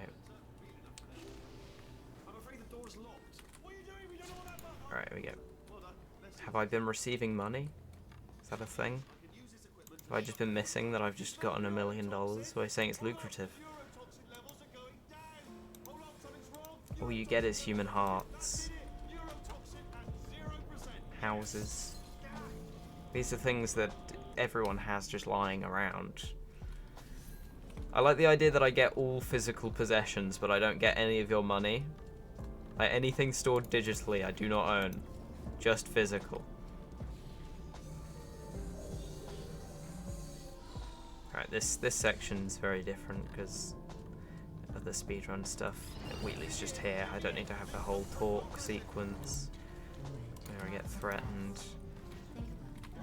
Alright, here we go. Have I been receiving money? Is that a thing? Have I just been missing that I've just gotten $1 million? Why are you saying it's lucrative? All you get is human hearts. Houses. These are things that everyone has just lying around. I like the idea that I get all physical possessions, but I don't get any of your money. Like anything stored digitally, I do not own. Just physical. Alright, this section's very different because of the speedrun stuff. Wheatley's just here. I don't need to have the whole talk sequence where I get threatened.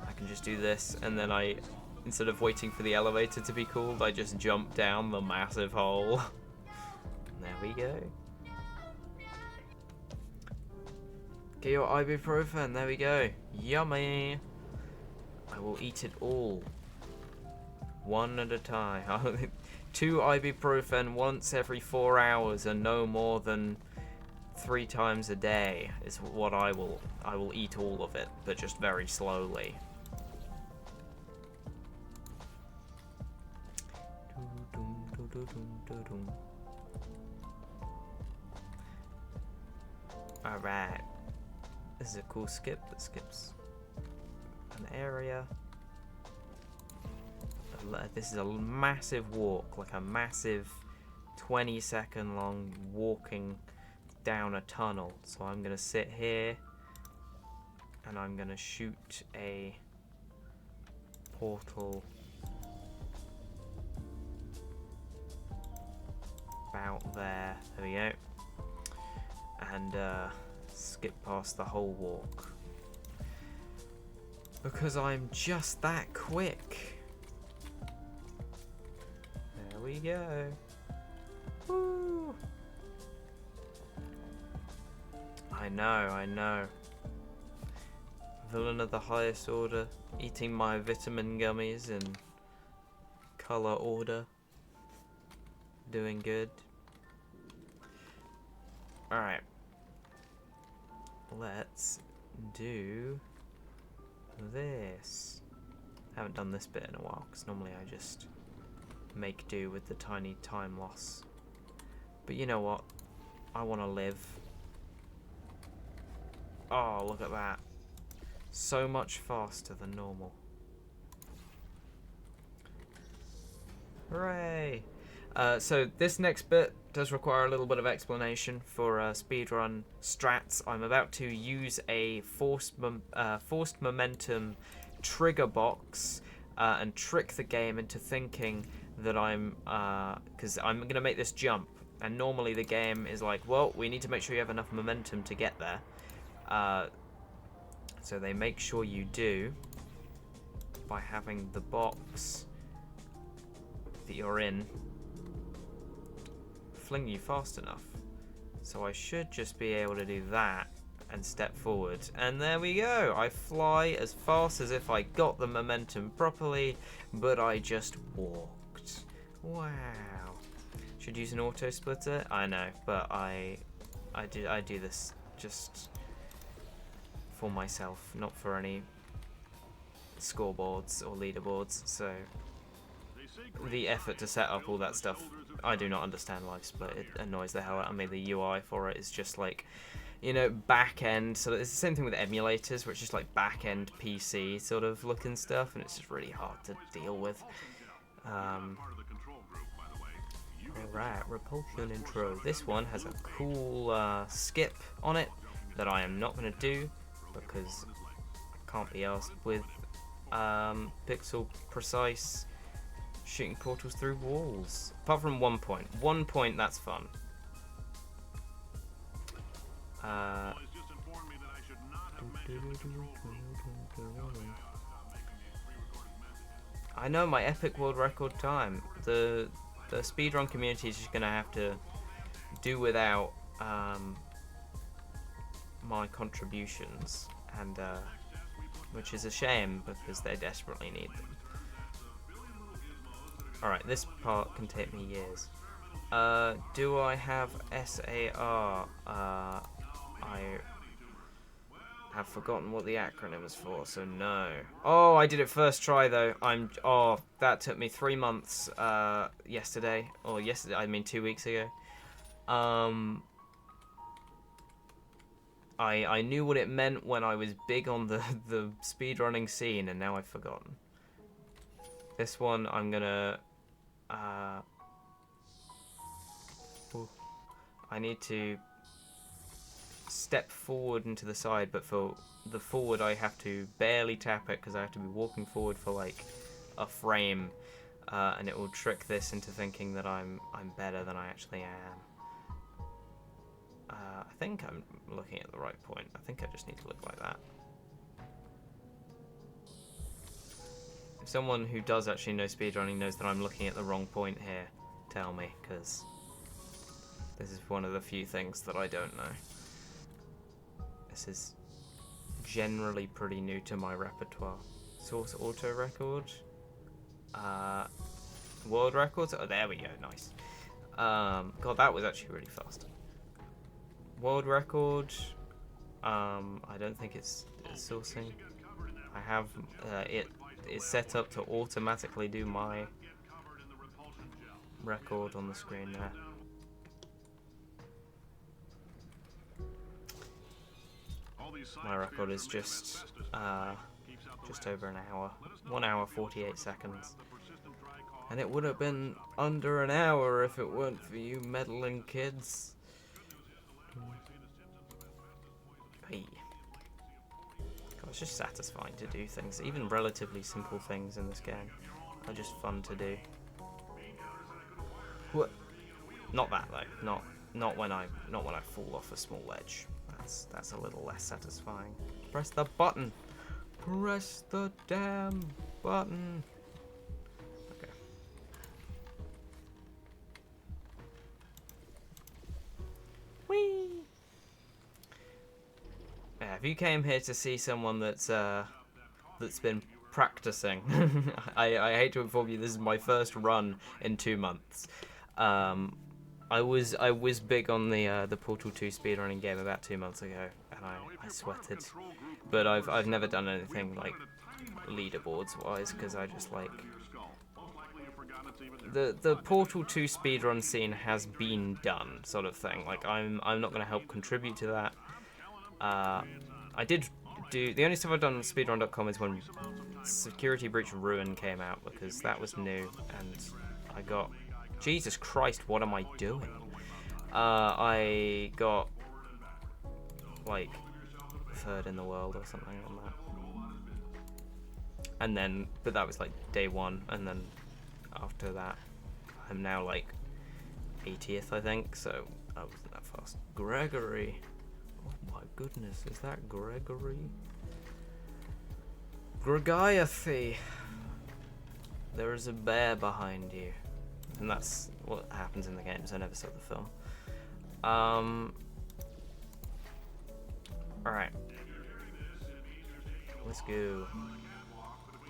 I can just do this, and then instead of waiting for the elevator to be called, I just jump down the massive hole. And there we go. Get your ibuprofen, there we go. Yummy! I will eat it all. One at a time. 2 ibuprofen once every 4 hours and no more than 3 times a day is what I will eat all of it, but just very slowly. Alright. This is a cool skip that skips an area. This is a massive walk, like a massive 20-second long walking down a tunnel. So I'm gonna sit here and I'm gonna shoot a portal about there. There we go. And skip past the whole walk. Because I'm just that quick. There we go. Woo! I know. Villain of the highest order, eating my vitamin gummies in color order. Doing good. Alright. Let's do this. Haven't done this bit in a while, because normally I just make do with the tiny time loss. But you know what? I want to live. Oh, look at that. So much faster than normal. Hooray! So this next bit does require a little bit of explanation for speedrun strats. I'm about to use a forced momentum trigger box and trick the game into thinking that because I'm going to make this jump. And normally the game is like, well, we need to make sure you have enough momentum to get there. So they make sure you do by having the box that you're in fling you fast enough. So I should just be able to do that and step forward. And there we go. I fly as fast as if I got the momentum properly, but I just walked. Wow. Should use an auto splitter? I know, but I do this just for myself, not for any scoreboards or leaderboards. So the effort to set up all that stuff, I do not understand live split. It annoys the hell out of me. The UI for it is just like, you know, back end. So it's the same thing with emulators, where it's just like back end PC sort of looking stuff, and it's just really hard to deal with. Alright, Repulsion intro. This one has a cool skip on it that I am not going to do because I can't be asked with pixel precise shooting portals through walls. Apart from 1 point. 1 point, that's fun. I know my epic world record time. The speedrun community is just gonna have to do without my contributions, and which is a shame because they desperately need them. Alright, this part can take me years. Do I have SAR? I have forgotten what the acronym is for, so no. Oh, I did it first try though. Oh, that took me 3 months yesterday. Or yesterday, I mean 2 weeks ago. I knew what it meant when I was big on the speedrunning scene, and now I've forgotten. This one I'm gonna I need to step forward and to the side, but for the forward I have to barely tap it because I have to be walking forward for like a frame, and it will trick this into thinking that I'm better than I actually am. I think I'm looking at the right point. I think I just need to look like that. If someone who does actually know speedrunning knows that I'm looking at the wrong point here, tell me, because this is one of the few things that I don't know. This is generally pretty new to my repertoire. Source auto record. World records. Oh, there we go. Nice. God, that was actually really fast. World record. I don't think it's sourcing. I have it is set up to automatically do my record on the screen there. My record is just over an hour. 1 hour 48 seconds. And it would have been under an hour if it weren't for you meddling kids. Hey. God, it's just satisfying to do things. Even relatively simple things in this game are just fun to do. What? Not that though. Not when I fall off a small ledge. That's a little less satisfying. Press the button. Press the damn button. Okay. Whee! Yeah, if you came here to see someone that's been practicing, I hate to inform you, this is my first run in 2 months. I was big on the Portal 2 speedrunning game about 2 months ago, and I sweated. But I've never done anything like leaderboards wise, because I just like the Portal 2 speedrun scene has been done, sort of thing. Like I'm not gonna help contribute to that. I did do the only stuff I've done on speedrun.com is when Security Breach Ruin came out, because that was new, and I got. Jesus Christ, what am I doing? I got like 3rd in the world or something on that. And then, but that was like day 1, and then after that, I'm now like 80th, I think, so I wasn't that fast. Gregory. Oh my goodness, is that Gregory? Gregaiathy. There is a bear behind you. And that's what happens in the games. I never saw the film. Alright. Let's go.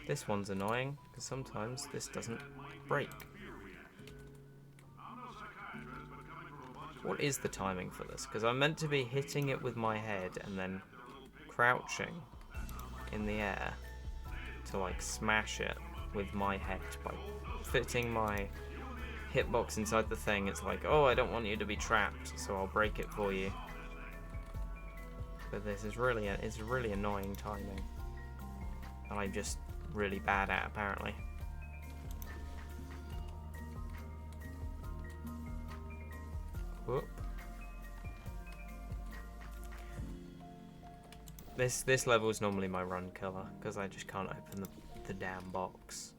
This one's annoying, because sometimes this doesn't break. What is the timing for this? Because I'm meant to be hitting it with my head and then crouching in the air to like smash it with my head by fitting my hitbox inside the thing. It's like, oh, I don't want you to be trapped, so I'll break it for you. But this is really annoying timing, and I'm just really bad at, apparently. This level is normally my run killer because I just can't open the damn box.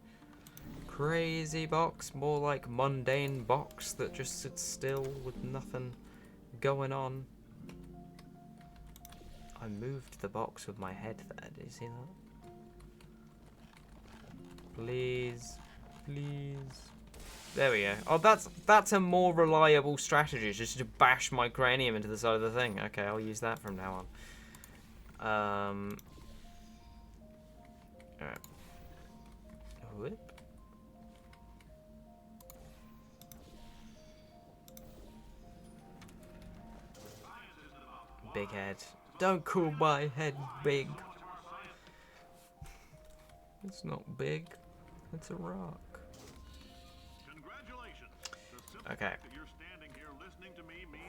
Crazy box, more like mundane box that just sits still with nothing going on. I moved the box with my head there. Did you see that? Please, please. There we go. Oh, that's a more reliable strategy, just to bash my cranium into the side of the thing. Okay, I'll use that from now on. Alright. Whoop. Big head. Don't call my head big. It's not big. It's a rock. Okay.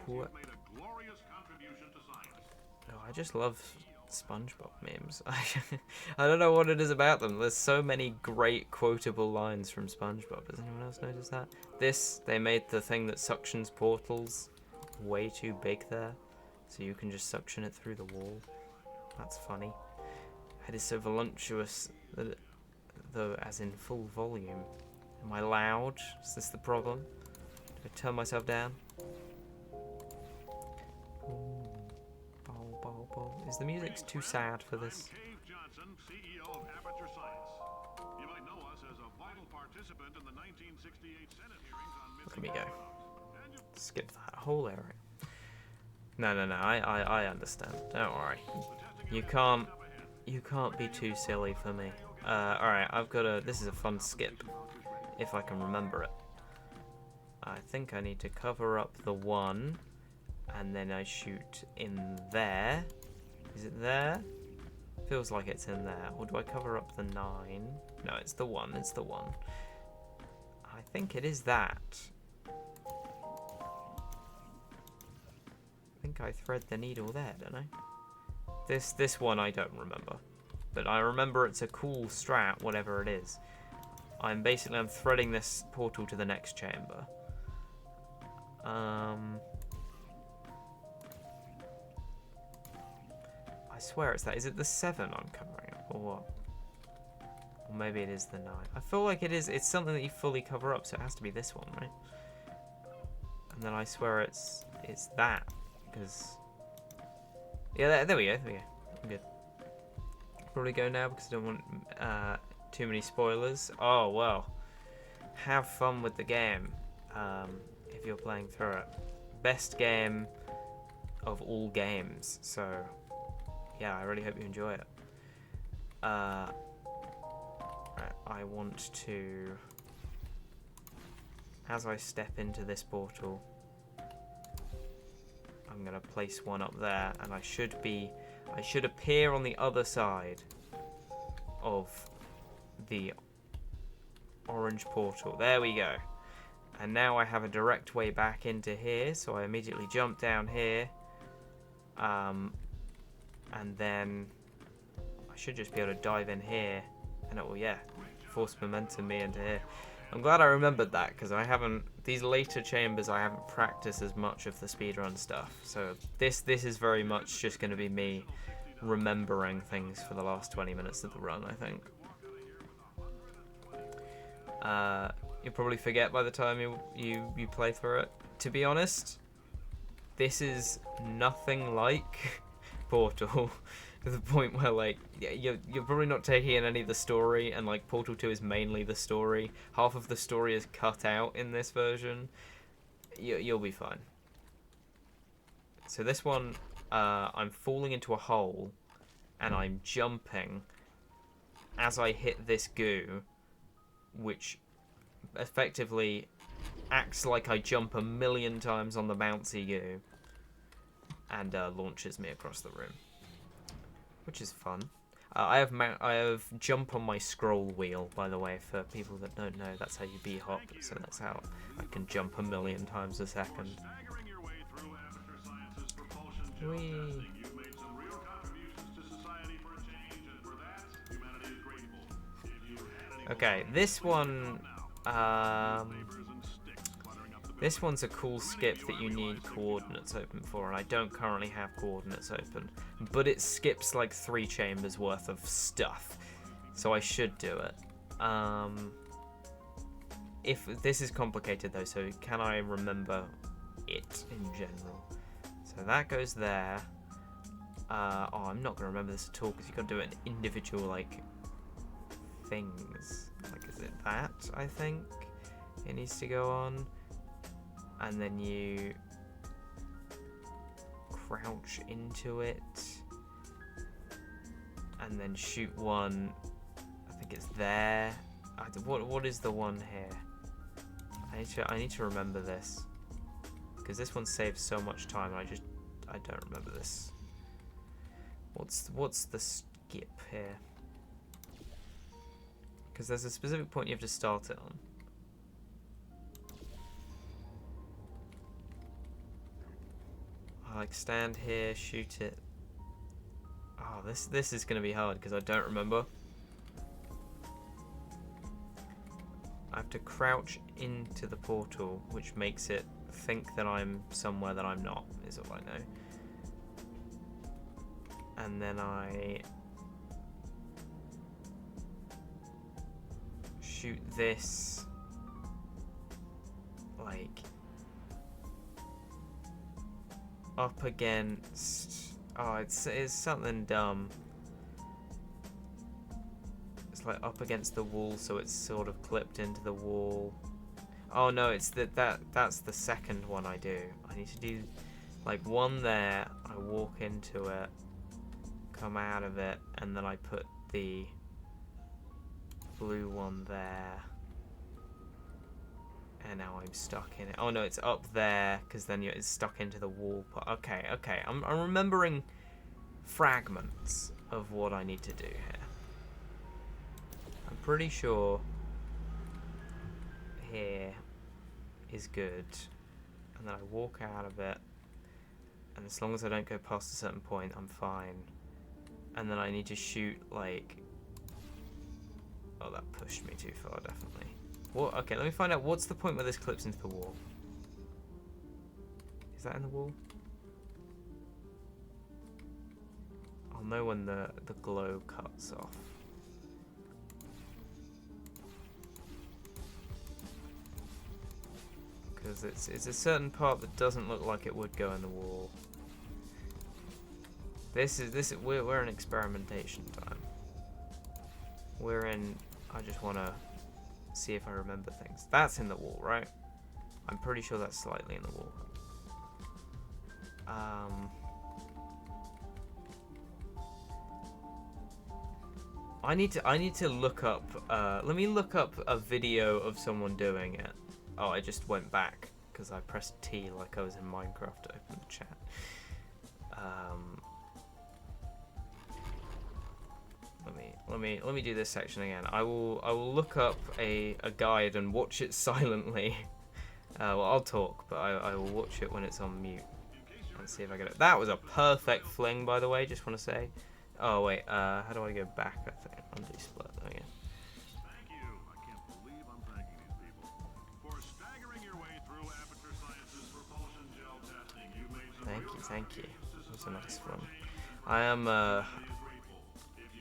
What? Oh, I just love SpongeBob memes. I don't know what it is about them. There's so many great quotable lines from SpongeBob. Has anyone else noticed that? They made the thing that suctions portals way too big there, so you can just suction it through the wall. That's funny. It is so voluptuous that, though, as in full volume. Am I loud? Is this the problem? Did I turn myself down? Is the music too sad for this? Look at me go. Skip that whole area. No, I understand. Don't worry. You can't be too silly for me. Alright, this is a fun skip. If I can remember it. I think I need to cover up the 1. And then I shoot in there. Is it there? Feels like it's in there. Or do I cover up the 9? No, it's the 1. It's the 1. I think it is that. I think I thread the needle there, don't I? This one I don't remember. But I remember it's a cool strat, whatever it is. I'm threading this portal to the next chamber. I swear it's that. Is it the 7 I'm covering up, or what? Or maybe it is the 9. I feel like it is. It's something that you fully cover up, so it has to be this one, right? And then I swear it's that, because yeah, there we go. I'm good. Probably go now because I don't want too many spoilers. Oh well, have fun with the game if you're playing through it. Best game of all games. So yeah, I really hope you enjoy it. Right, I want to, as I step into this portal, I'm gonna place one up there, and I should appear on the other side of the orange portal. There we go. And now I have a direct way back into here, so I immediately jump down here. And then I should just be able to dive in here, and it will, yeah, force momentum me into here. I'm glad I remembered that, because these later chambers I haven't practiced as much of the speedrun stuff. So this is very much just going to be me remembering things for the last 20 minutes of the run, I think. You'll probably forget by the time you play through it. To be honest, this is nothing like Portal, to the point where, like, you're probably not taking in any of the story, and like Portal 2 is mainly the story. Half of the story is cut out in this version. You'll be fine. So this one, I'm falling into a hole, and I'm jumping as I hit this goo, which effectively acts like I jump a million times on the bouncy goo, and launches me across the room, which is fun. I have jump on my scroll wheel, by the way, for people that don't know. That's how you b-hop, so that's how I can jump a million times a second. Whee. Okay, this one, This one's a cool skip that you need coordinates open for, and I don't currently have coordinates open. But it skips like 3 chambers worth of stuff, so I should do it. If this is complicated though, so can I remember it in general? So that goes there. Oh, I'm not gonna remember this at all because you got to do it in individual like things. Like, is it that? I think it needs to go on, and then you crouch into it, and then shoot one. I think it's there. What is the one here? I need to remember this because this one saves so much time. I don't remember this. What's the skip here? Because there's a specific point you have to start it on. I like stand here, shoot it. Oh, this is gonna be hard because I don't remember. I have to crouch into the portal, which makes it think that I'm somewhere that I'm not, is all I know. And then I shoot this like up against, oh, it's something dumb. It's like up against the wall, so it's sort of clipped into the wall. Oh no, it's that's the second one I do. I need to do like one there, I walk into it, come out of it, and then I put the blue one there, and now I'm stuck in it. Oh no, it's up there because then it's stuck into the wall. Okay, I'm remembering fragments of what I need to do here. I'm pretty sure here is good, and then I walk out of it, and as long as I don't go past a certain point, I'm fine. And then I need to shoot like, oh, that pushed me too far, definitely. What? Okay, let me find out what's the point where this clips into the wall. Is that in the wall? I'll know when the glow cuts off. Because it's a certain part that doesn't look like it would go in the wall. We're in experimentation time. We're in, I just want to see if I remember things. That's in the wall, right? I'm pretty sure that's slightly in the wall. I need to look up, let me look up a video of someone doing it. Oh, I just went back because I pressed T like I was in Minecraft to open the chat. Let me do this section again. I will look up a guide and watch it silently. Well, I'll talk, but I will watch it when it's on mute and see if I get it. That was a perfect fling, by the way. Just want to say. Oh wait, how do I go back? I think undo split. Oh yeah. Thank you. I can't believe I'm thanking these people for staggering your way through Aperture Science's propulsion gel testing. You made some Thank you. That was a nice one.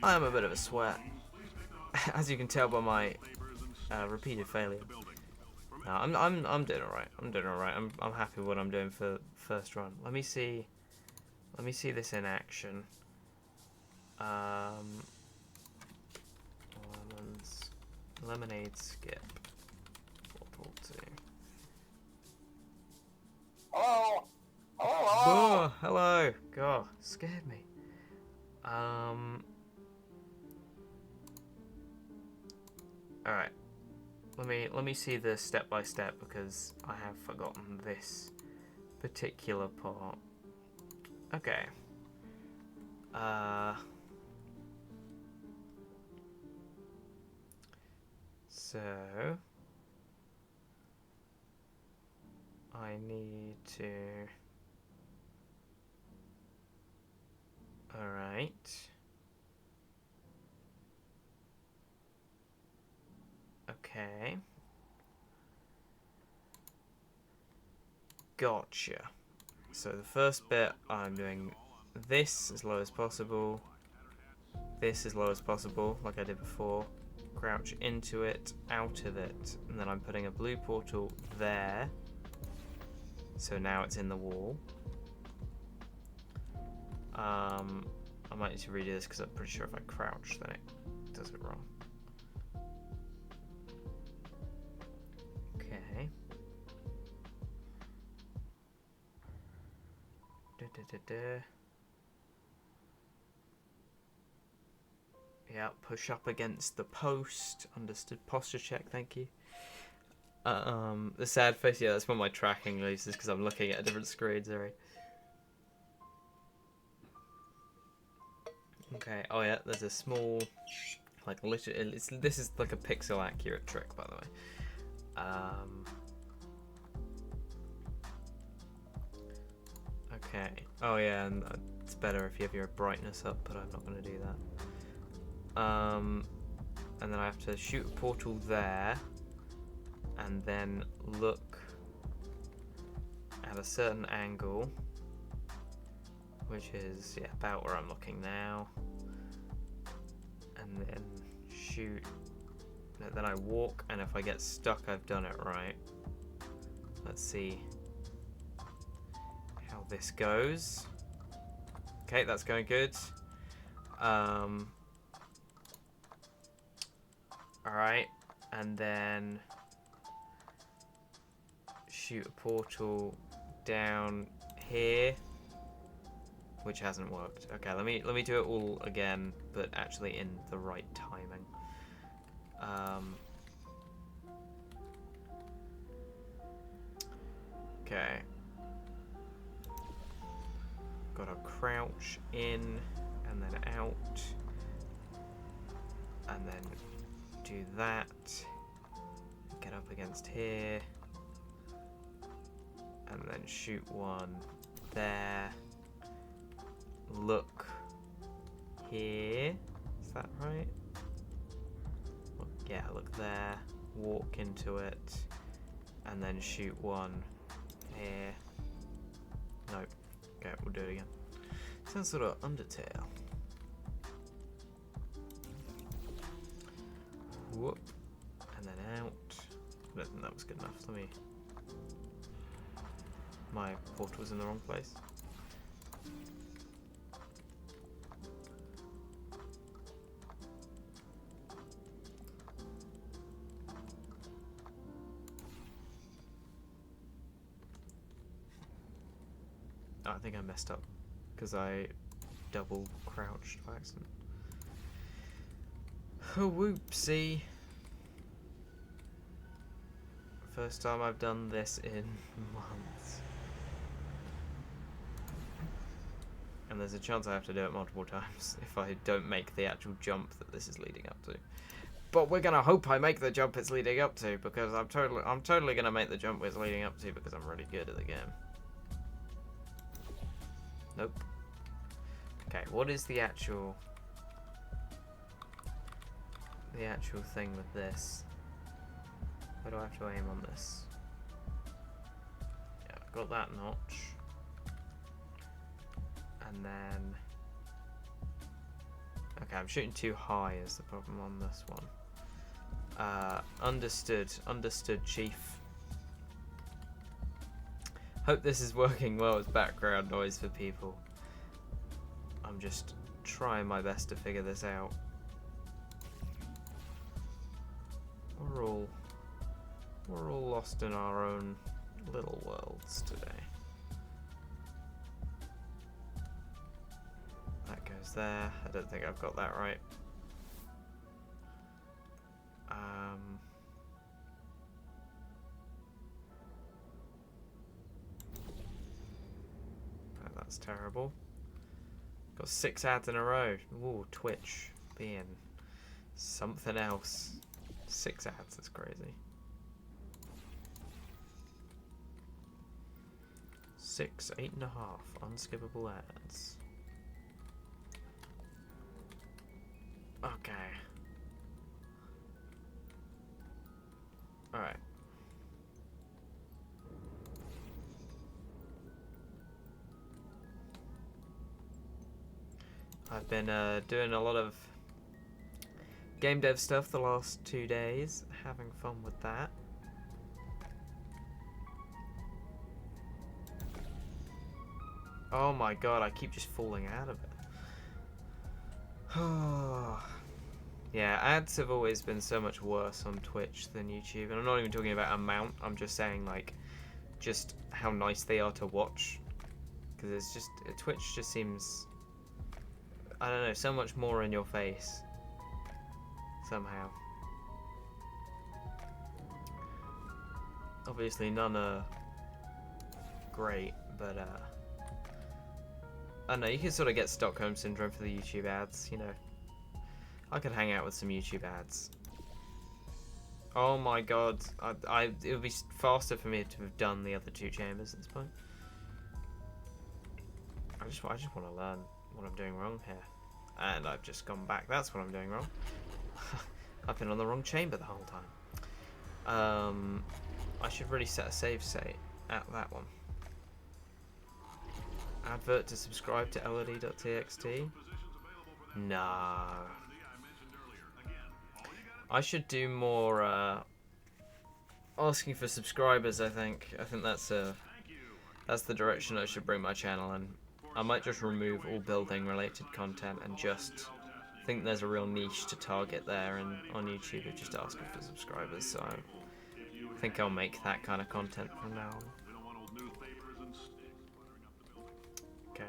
I am a bit of a sweat, as you can tell by my repeated failure. No, I'm doing alright. I'm happy with what I'm doing for first run. Let me see this in action. Lemonade skip. Portal 2. Hello. Oh, hello. God, scared me. Alright. Let me see the step by step because I have forgotten this particular part. Okay. So I need to. Alright. Okay. Gotcha. So the first bit, I'm doing this as low as possible, this as low as possible, like I did before, crouch into it, out of it, and then I'm putting a blue portal there, so now it's in the wall. I might need to redo this because I'm pretty sure if I crouch then it does it wrong. Okay. Yeah, push up against the post. Understood. Posture check, thank you. The sad face, yeah, that's when my tracking loses because I'm looking at a different screen, sorry. Okay, oh yeah, there's a small, like, literally, this is like a pixel accurate trick, by the way. Okay, oh yeah, and it's better if you have your brightness up, but I'm not going to do that. And then I have to shoot a portal there, and then look at a certain angle, which is, yeah, about where I'm looking now, and then shoot, then I walk, and if I get stuck I've done it right. Let's see how this goes. Okay, that's going good. Alright, and then shoot a portal down here, which hasn't worked. Okay, let me do it all again, but actually in the right timing. Okay. Gotta crouch in and then out, and then do that. Get up against here, and then shoot one there. Look here. Is that right? Look, yeah, look there. Walk into it, and then shoot one here. Nope. Okay, we'll do it again. Sounds sort of Undertale. Whoop. And then out. I don't think that was good enough. Let me... My portal was in the wrong place. Oh, I think I messed up because I double crouched by accident. Oh, whoopsie. First time I've done this in months. And there's a chance I have to do it multiple times if I don't make the actual jump that this is leading up to. But we're gonna hope I make the jump it's leading up to, because I'm totally gonna make the jump it's leading up to because I'm really good at the game. Nope. Okay, what is the actual thing with this? Where do I have to aim on this? Yeah, I've got that notch. And then... Okay, I'm shooting too high is the problem on this one. Understood. Understood, Chief. Hope this is working well as background noise for people. I'm just trying my best to figure this out. We're all lost in our own little worlds today. That goes there. I don't think I've got that right. That's terrible. Got 6 ads in a row. Ooh, Twitch being something else. 6 ads, that's crazy. 6, 8.5 unskippable ads. Okay. Alright. I've been doing a lot of game dev stuff the last 2 days, having fun with that. Oh my god, I keep just falling out of it. Yeah, ads have always been so much worse on Twitch than YouTube, and I'm not even talking about amount, I'm just saying like just how nice they are to watch, because it's just Twitch just seems, I don't know, so much more in your face somehow. Obviously none are great, but I don't know, you can sort of get Stockholm Syndrome for the YouTube ads, you know. I could hang out with some YouTube ads. Oh my god, it would be faster for me to have done the other 2 chambers at this point. I just want to learn what I'm doing wrong here. And I've just gone back, that's what I'm doing wrong. I've been on the wrong chamber the whole time. I should really set a save state at that one. Advert to subscribe to LOD.txt? No. I should do more asking for subscribers, I think. I think that's the direction I should bring my channel in. I might just remove all building related content and just think there's a real niche to target there, and on YouTube just asking for subscribers, so I think I'll make that kind of content from now on. Okay.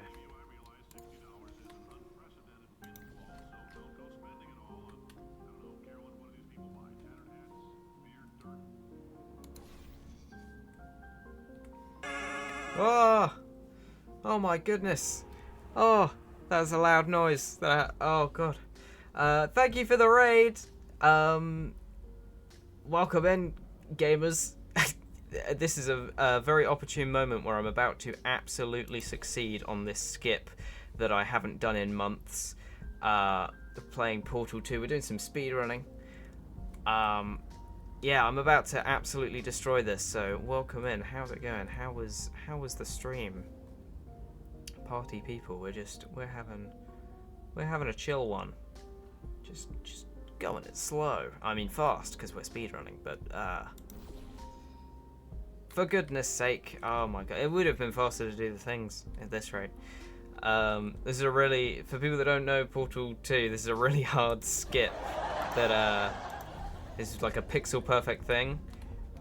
Oh! Oh my goodness! Oh, that was a loud noise. Oh god. Thank you for the raid. Welcome in, gamers. This is a very opportune moment where I'm about to absolutely succeed on this skip that I haven't done in months. Playing Portal 2. We're doing some speedrunning. Yeah, I'm about to absolutely destroy this, so welcome in. How's it going? How was the stream? Party people, we're having a chill one. Just going it slow. I mean fast, because we're speedrunning, but for goodness sake, oh my god, it would have been faster to do the things at this rate. This is a really, for people that don't know Portal 2, this is a really hard skip that is like a pixel perfect thing,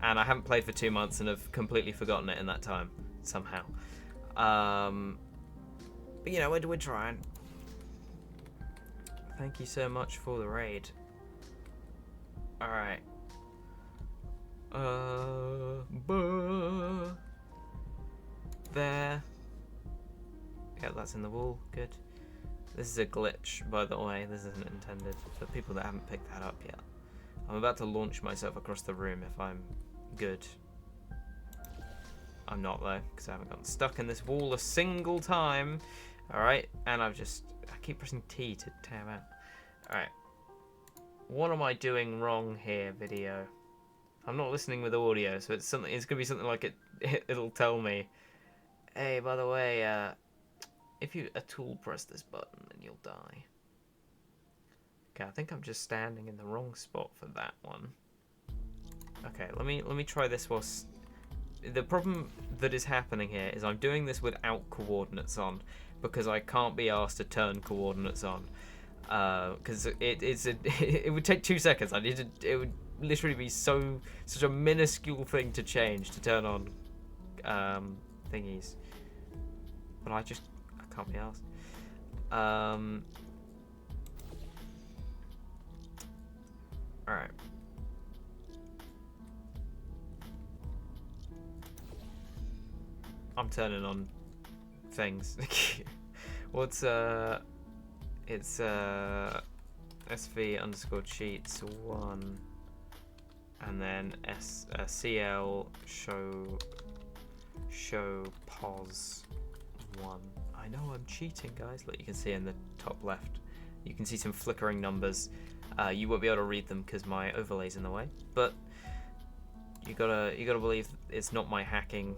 and I haven't played for 2 months and have completely forgotten it in that time somehow. But you know, we're trying. Thank you so much for the raid. Alright. There. Yeah, that's in the wall. Good. This is a glitch, by the way. This isn't intended for people that haven't picked that up yet. I'm about to launch myself across the room if I'm good. I'm not though, because I haven't gotten stuck in this wall a single time. Alright, and I keep pressing T to tab out. Alright. What am I doing wrong here, video? I'm not listening with audio, so it's gonna be something like it'll tell me, hey, by the way, if you press this button, then you'll die. Okay, I think I'm just standing in the wrong spot for that one. Okay, let me try this whilst. The problem that is happening here is I'm doing this without coordinates on, because I can't be asked to turn coordinates on. Because it would take 2 seconds. It would literally be such a minuscule thing to change to turn on thingies. But I can't be asked. Alright. I'm turning on things. What's it's SV_cheats1 and then CL show pos 1. I know I'm cheating, guys. Look, you can see in the top left, you can see some flickering numbers. You won't be able to read them because my overlay's in the way, but you gotta believe it's not my hacking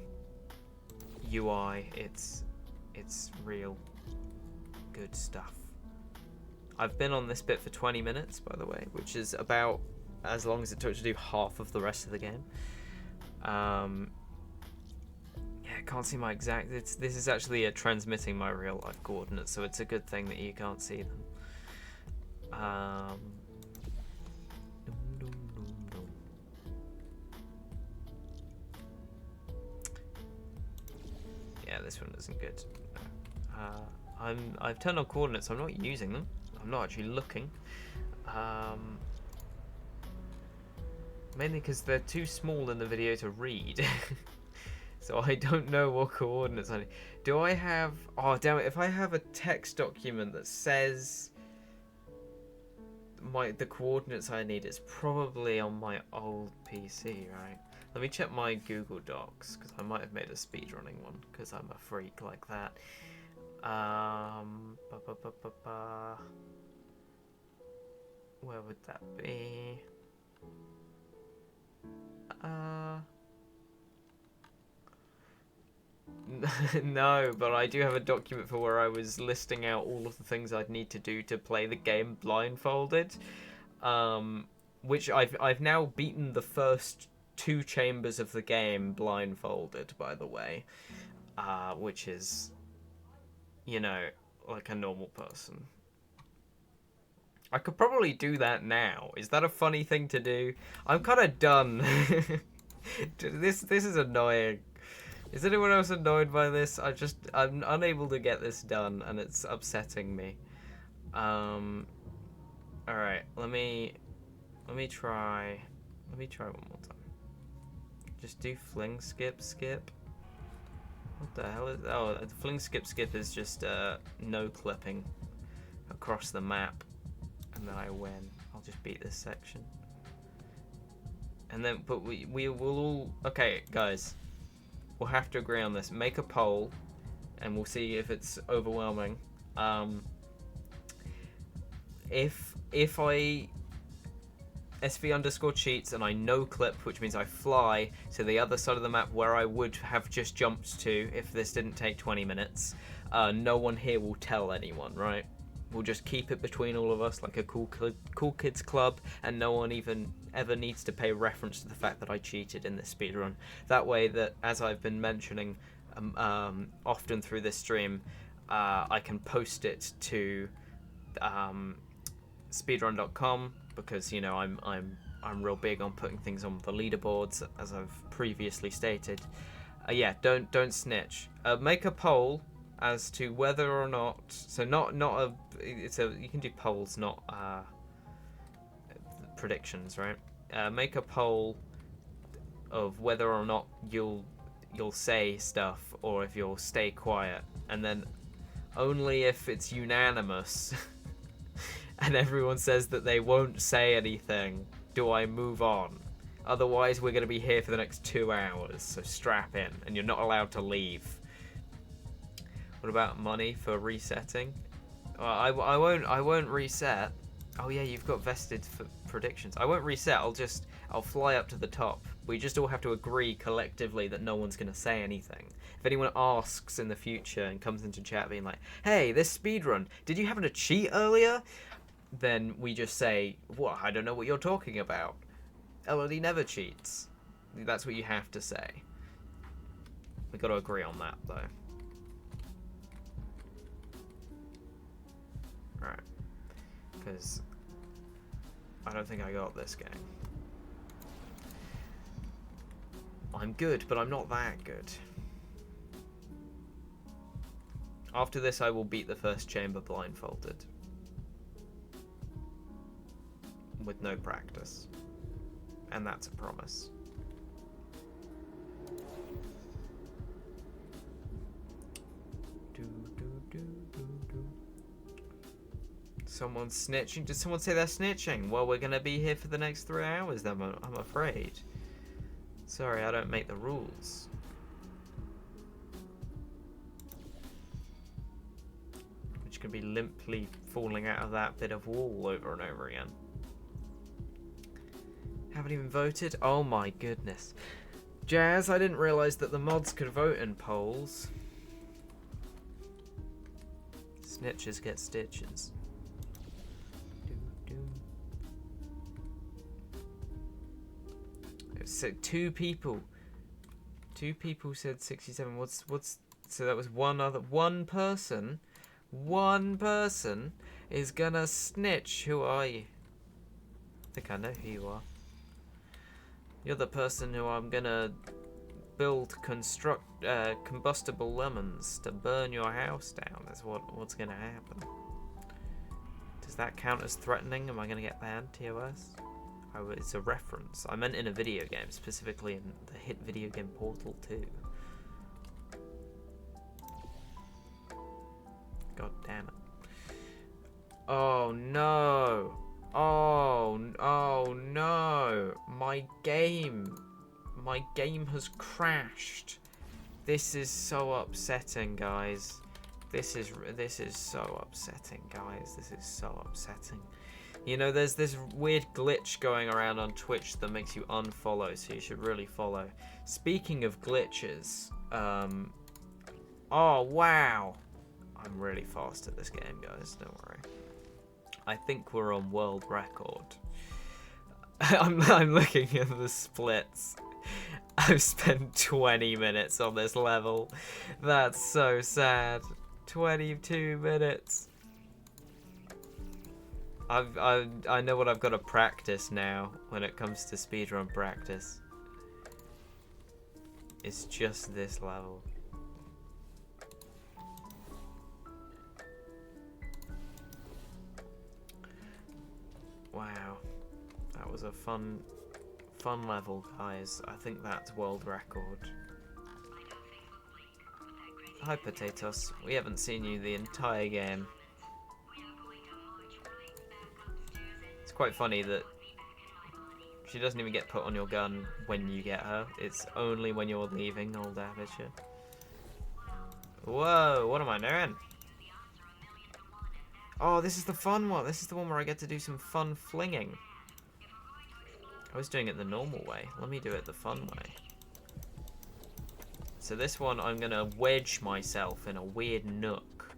UI. It's real good stuff. I've been on this bit for 20 minutes, by the way, which is about as long as it took to do half of the rest of the game. Yeah, I can't see my exact... This is actually transmitting my real-life coordinates, so it's a good thing that you can't see them. Yeah, this one isn't good. I've turned on coordinates. I'm not using them. I'm not actually looking. Mainly because they're too small in the video to read. So I don't know what coordinates I need. Do I have... Oh, damn it. If I have a text document that says the coordinates I need, it's probably on my old PC, right? Let me check my Google Docs, because I might have made a speedrunning one, because I'm a freak like that. Where would that be? No, but I do have a document for where I was listing out all of the things I'd need to do to play the game blindfolded. Which I've now beaten the first 2 chambers of the game blindfolded, by the way. Which is, you know, like a normal person. I could probably do that now. Is that a funny thing to do? I'm kind of done. This is annoying. Is anyone else annoyed by this? I'm unable to get this done, and it's upsetting me. All right, let me try one more time. Just do fling skip skip. What the hell is? Oh, fling skip skip is just no clipping across the map, and then I win. I'll just beat this section, and then but we will all. Okay, guys. We'll have to agree on this. Make a poll, and we'll see if it's overwhelming. If I SV_cheats and I no clip, which means I fly to the other side of the map where I would have just jumped to if this didn't take 20 minutes, no one here will tell anyone, right? We'll just keep it between all of us like a cool kids club, and no one even ever needs to pay reference to the fact that I cheated in this speedrun. That way that, as I've been mentioning often through this stream, I can post it to speedrun.com, because, you know, I'm real big on putting things on the leaderboards, as I've previously stated. Yeah, don't snitch. Make a poll as to whether or not, so you can do polls, not predictions, right? Make a poll of whether or not you'll say stuff, or if you'll stay quiet, and then only if it's unanimous and everyone says that they won't say anything do I move on. Otherwise we're going to be here for the next 2 hours, so strap in, and you're not allowed to leave. What about money for resetting? I won't reset. Oh yeah, you've got vested for predictions. I won't reset. I'll fly up to the top. We just all have to agree collectively that no one's gonna say anything. If anyone asks in the future and comes into chat being like, "Hey, this speedrun, did you happen to cheat earlier?" Then we just say, "What? I don't know what you're talking about. Elodie never cheats." That's what you have to say. We got to agree on that though. Right, because I don't think I got this game. I'm good, but I'm not that good. After this, I will beat the first chamber blindfolded. With no practice. And that's a promise. Someone's snitching. Did someone say they're snitching? Well, we're going to be here for the next 3 hours then, I'm afraid. Sorry, I don't make the rules. Which can be limply falling out of that bit of wall over and over again. Haven't even voted? Oh my goodness. Jazz, I didn't realise that the mods could vote in polls. Snitches get stitches. So two people said 67. What's so that was one person is gonna snitch. Who are you? I think I know who you are. You're the person who I'm gonna combustible lemons to burn your house down. That's what's gonna happen. Does that count as threatening? Am I gonna get banned, TOS? Oh, it's a reference. I meant in a video game, specifically in the hit video game Portal 2. God damn it. Oh no! Oh no! My game has crashed. This is so upsetting, guys. This is so upsetting, guys. This is so upsetting. You know, there's this weird glitch going around on Twitch that makes you unfollow, so you should really follow. Speaking of glitches, oh wow, I'm really fast at this game, guys. Don't worry. I think we're on world record. I'm looking at the splits. I've spent 20 minutes on this level. That's so sad. 22 minutes. I know what I've got to practice now when it comes to speedrun practice. It's just this level. Wow. That was a fun level, guys. I think that's world record. Hi, Potatoes. We haven't seen you the entire game. It's quite funny that she doesn't even get put on your gun when you get her. It's only when you're leaving Old Aperture. Whoa, what am I doing? Oh, this is the fun one. This is the one where I get to do some fun flinging. I was doing it the normal way. Let me do it the fun way. So this one, I'm going to wedge myself in a weird nook.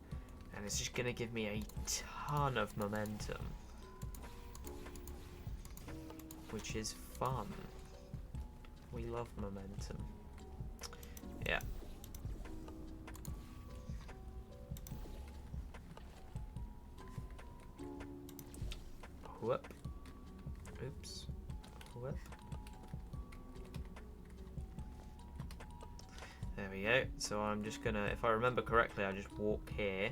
And it's just going to give me a ton of momentum. Which is fun. We love momentum. Yeah. Whoop. Oops. Whoop. There we go. So I'm just gonna, if I remember correctly, I just walk here.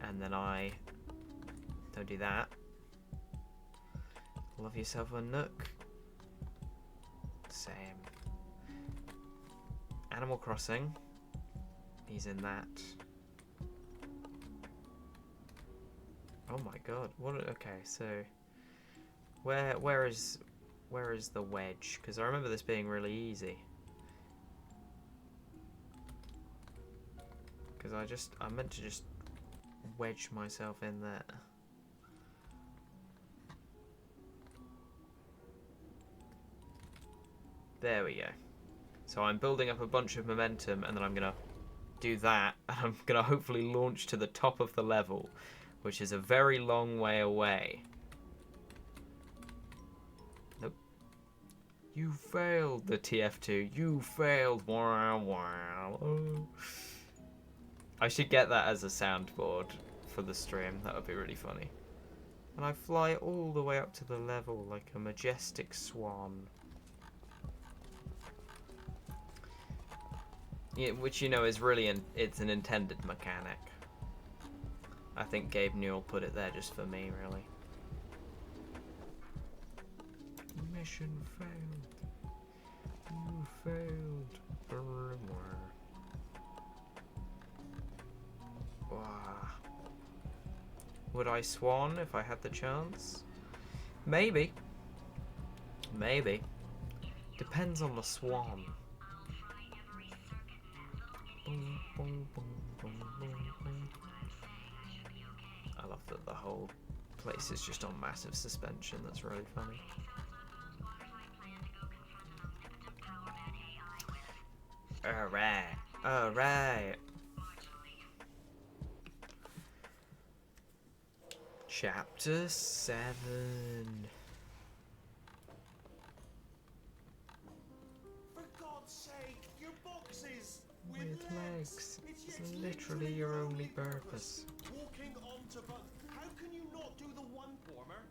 And then I don't do that. Love yourself a nook. Same. Animal Crossing. He's in that. Oh my god. What? Okay, so where is the wedge? Because I remember this being really easy. Because I meant to just wedge myself in there. There we go. So I'm building up a bunch of momentum, and then I'm gonna do that, and I'm gonna hopefully launch to the top of the level, which is a very long way away. Nope. You failed the TF2. You failed. Wow, wow. Oh. I should get that as a soundboard for the stream. That would be really funny. And I fly all the way up to the level like a majestic swan. Yeah, which, you know, is really it's an intended mechanic. I think Gabe Newell put it there just for me, really. Mission failed. You failed. Wow. Would I swan if I had the chance? Maybe. Maybe. Depends on the swan. I love that the whole place is just on massive suspension. That's really funny. Alright. Alright. Chapter 7. legs. It's literally your only purpose. Walking onto buttons. How can you not do the one warmer?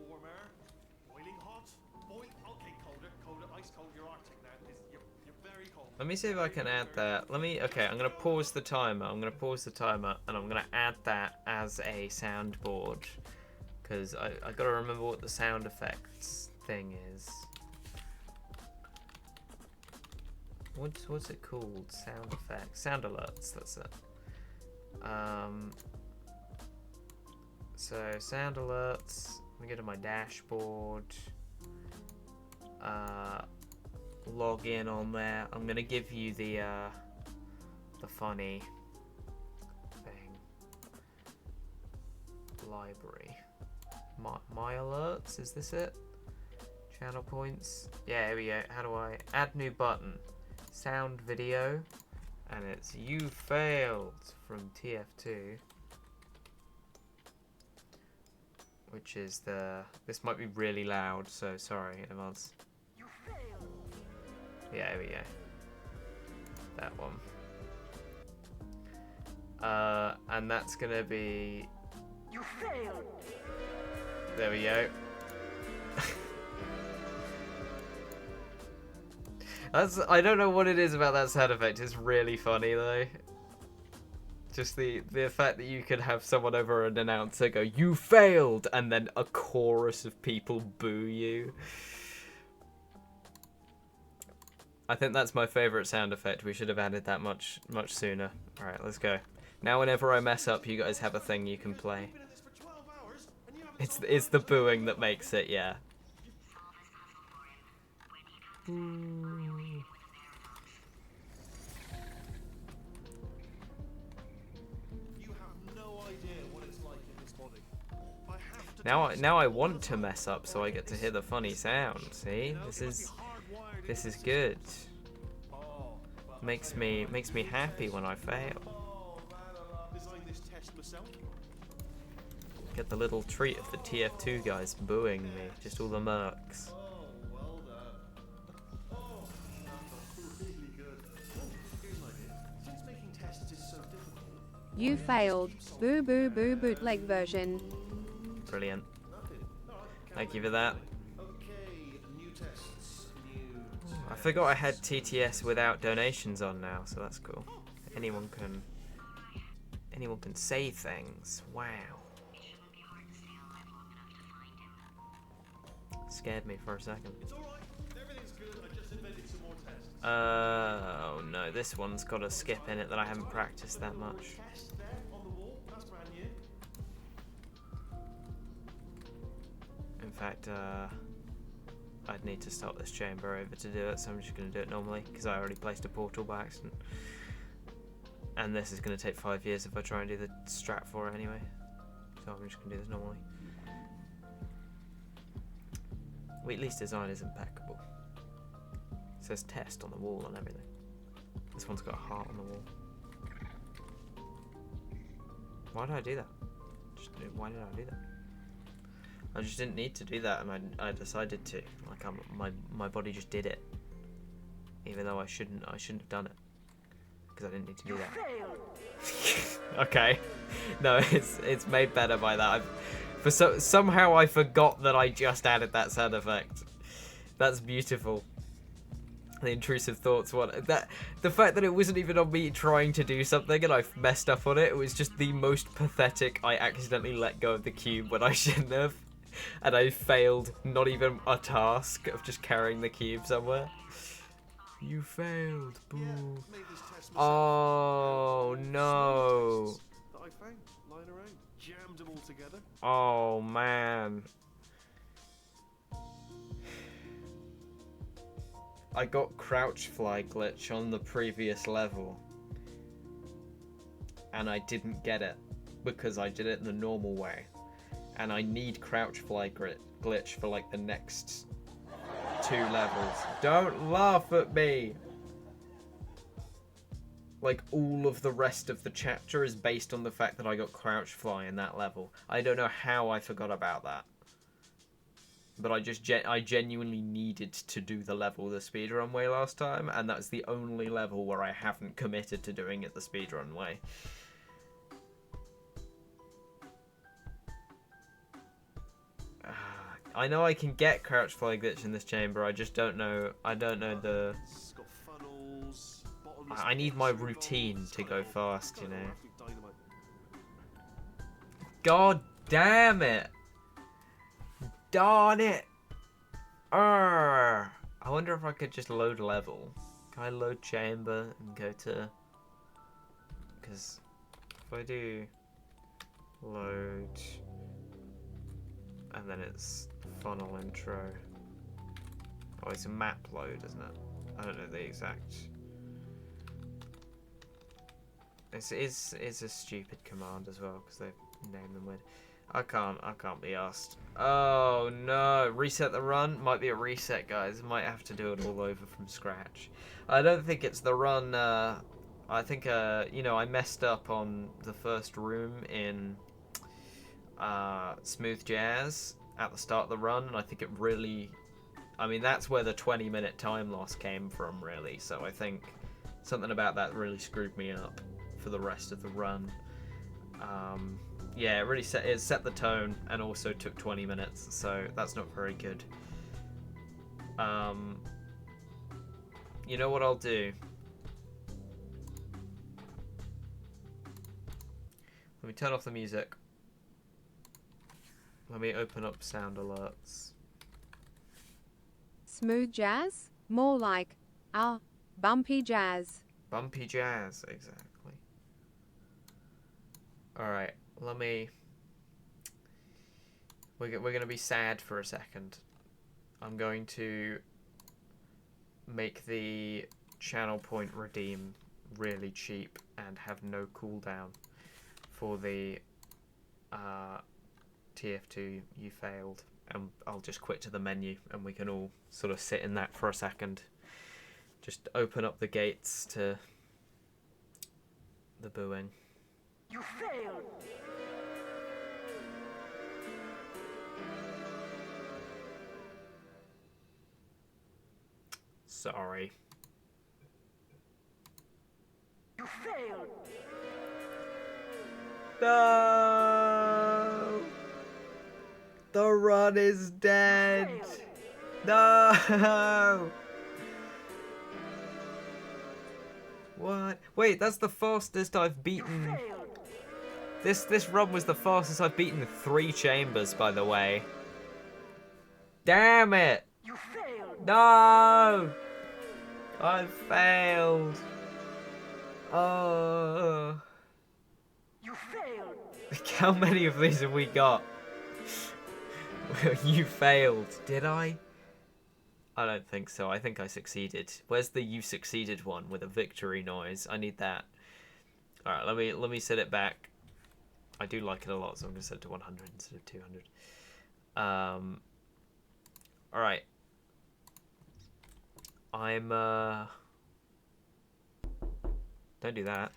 Warmer. Boiling hot. Okay, colder. Ice cold. You're Arctic now. You're very cold. Let me see if I can add that. Okay, I'm gonna pause the timer. And I'm gonna add that as a soundboard. Because I gotta remember what the sound effects thing is. What's it called? Sound effects, sound alerts. That's it. So sound alerts. Let me go to my dashboard. Log in on there. I'm gonna give you the funny thing. Library. My alerts. Is this it? Channel points. Yeah, here we go. How do I add new button? Sound video, and it's "You failed" from TF2, which is this might be really loud, so sorry in advance. You failed. Yeah, here we go. That one. And that's gonna be "You failed." There we go. I don't know what it is about that sound effect. It's really funny though. Just the fact that you could have someone over an announcer go, "You failed," and then a chorus of people boo you. I think that's my favorite sound effect. We should have added that much sooner. All right, let's go. Now whenever I mess up, you guys have a thing you can play. It's the booing that makes it, yeah. Now I want to mess up so I get to hear the funny sound. See, this is good. Makes me happy when I fail. Get the little treat of the TF2 guys booing me, just all the mercs. You failed. Boo boo boo bootleg version. Brilliant. Thank you for that. I forgot I had TTS without donations on now, so that's cool. Anyone can say things. Wow. Scared me for a second. Oh no, this one's got a skip in it that I haven't practiced that much. In fact, I'd need to start this chamber over to do it, so I'm just going to do it normally, because I already placed a portal by accident. And this is going to take 5 years if I try and do the strat for it anyway. So I'm just going to do this normally. Well, at least design is impeccable. It says test on the wall and everything. This one's got a heart on the wall. Why did I do that? Why did I do that? I just didn't need to do that, and I decided to. Like my body just did it, even though I shouldn't have done it, because I didn't need to do that. Okay, no, it's made better by that. Somehow I forgot that I just added that sound effect. That's beautiful. The intrusive thoughts one. The fact that it wasn't even on me trying to do something and I messed up on it. It was just the most pathetic. I accidentally let go of the cube when I shouldn't have. And I failed not even a task of just carrying the cube somewhere. You failed, boo. Oh no. Oh man. I got crouch fly glitch on the previous level. And I didn't get it because I did it the normal way. And I need crouch fly glitch for like the next 2 levels. Don't laugh at me! Like all of the rest of the chapter is based on the fact that I got crouch fly in that level. I don't know how I forgot about that. but I genuinely needed to do the level the speedrun way last time, and that's the only level where I haven't committed to doing it the speedrun way. I know I can get crouch fly glitch in this chamber. I just don't know. I don't know the. It's got funnels, bottomless I need my pits, routine revolves, to it's go got fast, you know. holographic dynamite. God damn it! Darn it! Arrgh. I wonder if I could just load level. Can I load chamber and go to? Because if I do load and then it's funnel intro. Oh, it's a map load, isn't it? I don't know the exact. It's a stupid command as well because they name them weird. I can't be asked. Oh no, reset the run. Might be a reset, guys. Might have to do it all over from scratch. I don't think it's the run. I think you know, I messed up on the first room in Smooth Jazz at the start of the run, and I think it really. I mean, that's where the 20-minute time loss came from, really. So I think something about that really screwed me up for the rest of the run. Yeah, it really set the tone and also took 20 minutes, so that's not very good. You know what I'll do? Let me turn off the music. Let me open up sound alerts. Smooth jazz? More like, bumpy jazz. Bumpy jazz, exactly. Alright, let me... We're going to be sad for a second. I'm going to make the channel point redeem really cheap and have no cooldown for the TF2 you failed. And I'll just quit to the menu and we can all sort of sit in that for a second. Just open up the gates to the booing. You failed! Sorry. You failed! No! The run is dead! No! What? Wait, that's the fastest I've beaten. This run was the fastest I've beaten 3 chambers, by the way. Damn it! You failed! No! I failed. Oh. You failed! How many of these have we got? You failed. Did I? I don't think so. I think I succeeded. Where's the you succeeded one with a victory noise? I need that. Alright, let me set it back. I do like it a lot, so I'm gonna set it to 100 instead of 200. Alright. Don't do that.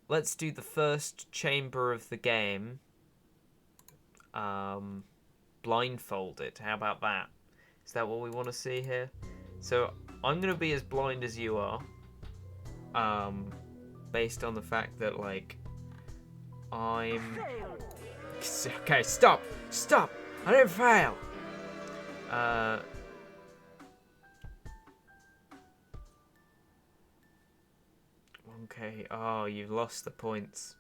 Let's do the first chamber of the game. Blindfolded. How about that? Is that what we want to see here? So I'm gonna be as blind as you are. Based on the fact that like I'm. Okay, stop! Stop! I didn't fail! Okay, oh, you've lost the points.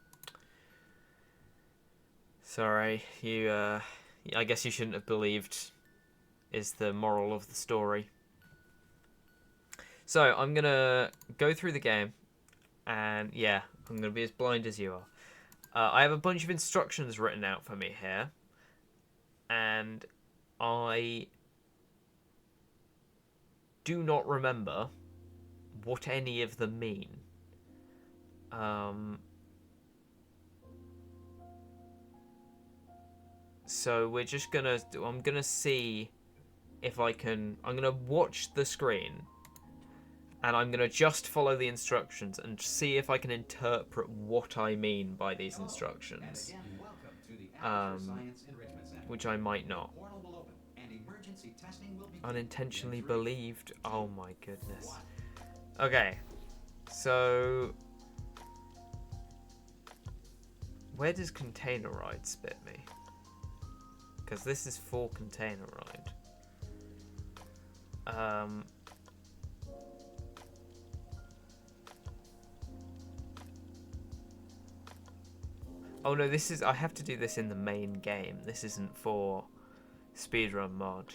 Sorry, you, I guess you shouldn't have believed, is the moral of the story. So, I'm gonna go through the game, and yeah, I'm gonna be as blind as you are. I have a bunch of instructions written out for me here, and I do not remember what any of them mean. So we're just gonna, I'm gonna see if I can, I'm gonna watch the screen and I'm gonna just follow the instructions and see if I can interpret what I mean by these instructions. And again, welcome to the Aperture Science Enrichment Center. Which I might not. Portal will open and immerse emergency testing will begin Unintentionally in three, believed. Oh my two, goodness. one. Okay. So where does container ride spit me? Because this is for container ride. Oh no, this is, I have to do this in the main game. This isn't for speedrun mod.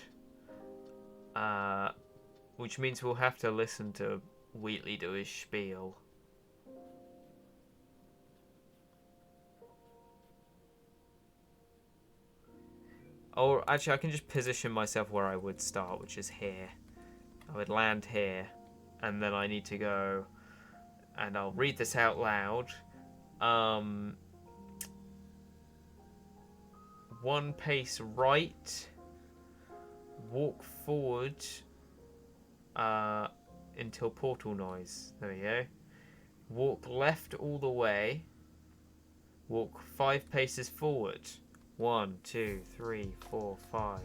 Which means we'll have to listen to Wheatley do his spiel. Or actually, I can just position myself where I would start, which is here. I would land here, and then I need to go, and I'll read this out loud. 1 pace right, walk forward until portal noise. There we go. Walk left all the way. Walk 5 paces forward. 1, 2, 3, 4, 5.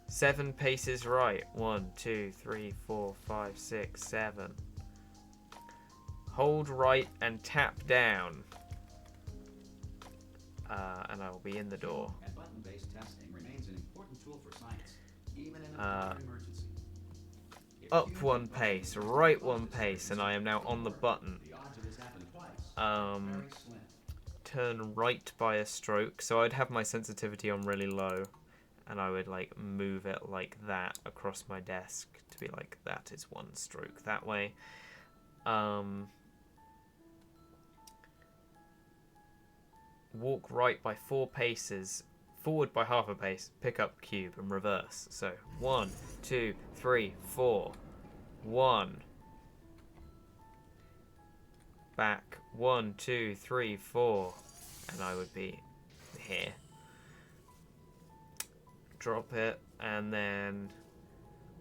7 paces right. 1, 2, 3, 4, 5, 6, 7. Hold right and tap down. And I will be in the door. And button-based testing remains an important tool for science, even in an emergency. If Up human 1 and pace, button-based right testing 1 pace, and I am now on the button. The odds of this happening twice are very slim. Turn right by a stroke, so I'd have my sensitivity on really low, and I would like move it like that across my desk to be like, that is 1 stroke that way. Walk right by 4 paces, forward by half a pace, pick up cube and reverse. So 1, 2, 3, 4. 1. Back 1, 2, 3, 4, and I would be here. Drop it, and then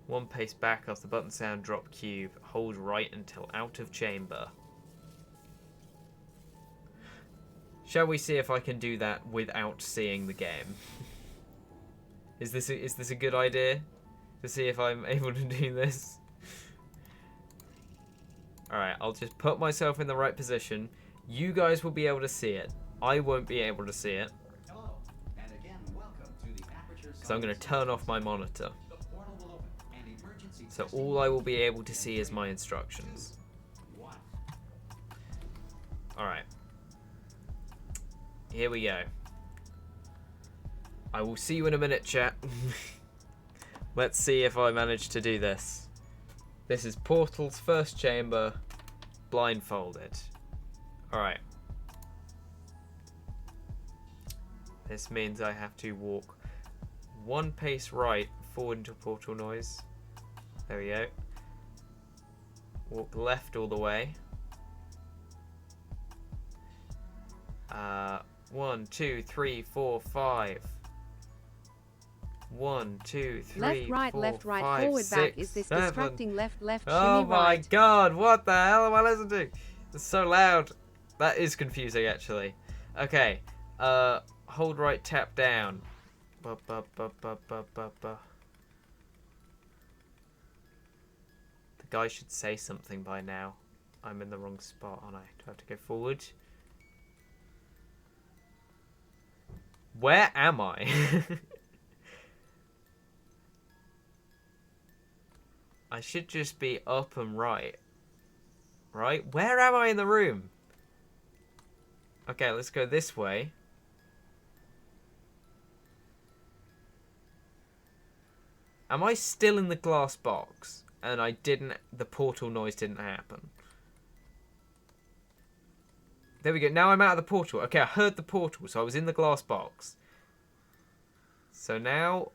1 pace back off the button sound, drop cube, hold right until out of chamber. Shall we see if I can do that without seeing the game? Is this a good idea? To see if I'm able to do this? Alright, I'll just put myself in the right position. You guys will be able to see it. I won't be able to see it. Hello, and again, welcome to the Aperture So I'm going to turn off my monitor. The portal will open, and emergency So testing all I will be able to see is my instructions. 1. Alright. Here we go. I will see you in a minute, chat. Let's see if I manage to do this. This is Portal's first chamber, blindfolded. Alright. This means I have to walk 1 pace right forward into portal noise. There we go. Walk left all the way. 1, 2, 3, 4, 5. 1, 2, 3, Left, right, 4, left, right, 5, forward, 6, back. Is this 7. distracting? Left, left, Oh shimmy, my right. god, what the hell am I listening to? It's so loud. That is confusing, actually. Okay, hold right, tap down. The guy should say something by now. I'm in the wrong spot, aren't I? Do I have to go forward? Where am I? I should just be up and right. Right? Where am I in the room? Okay, let's go this way. Am I still in the glass box? And the portal noise didn't happen. There we go. Now I'm out of the portal. Okay, I heard the portal, so I was in the glass box. So now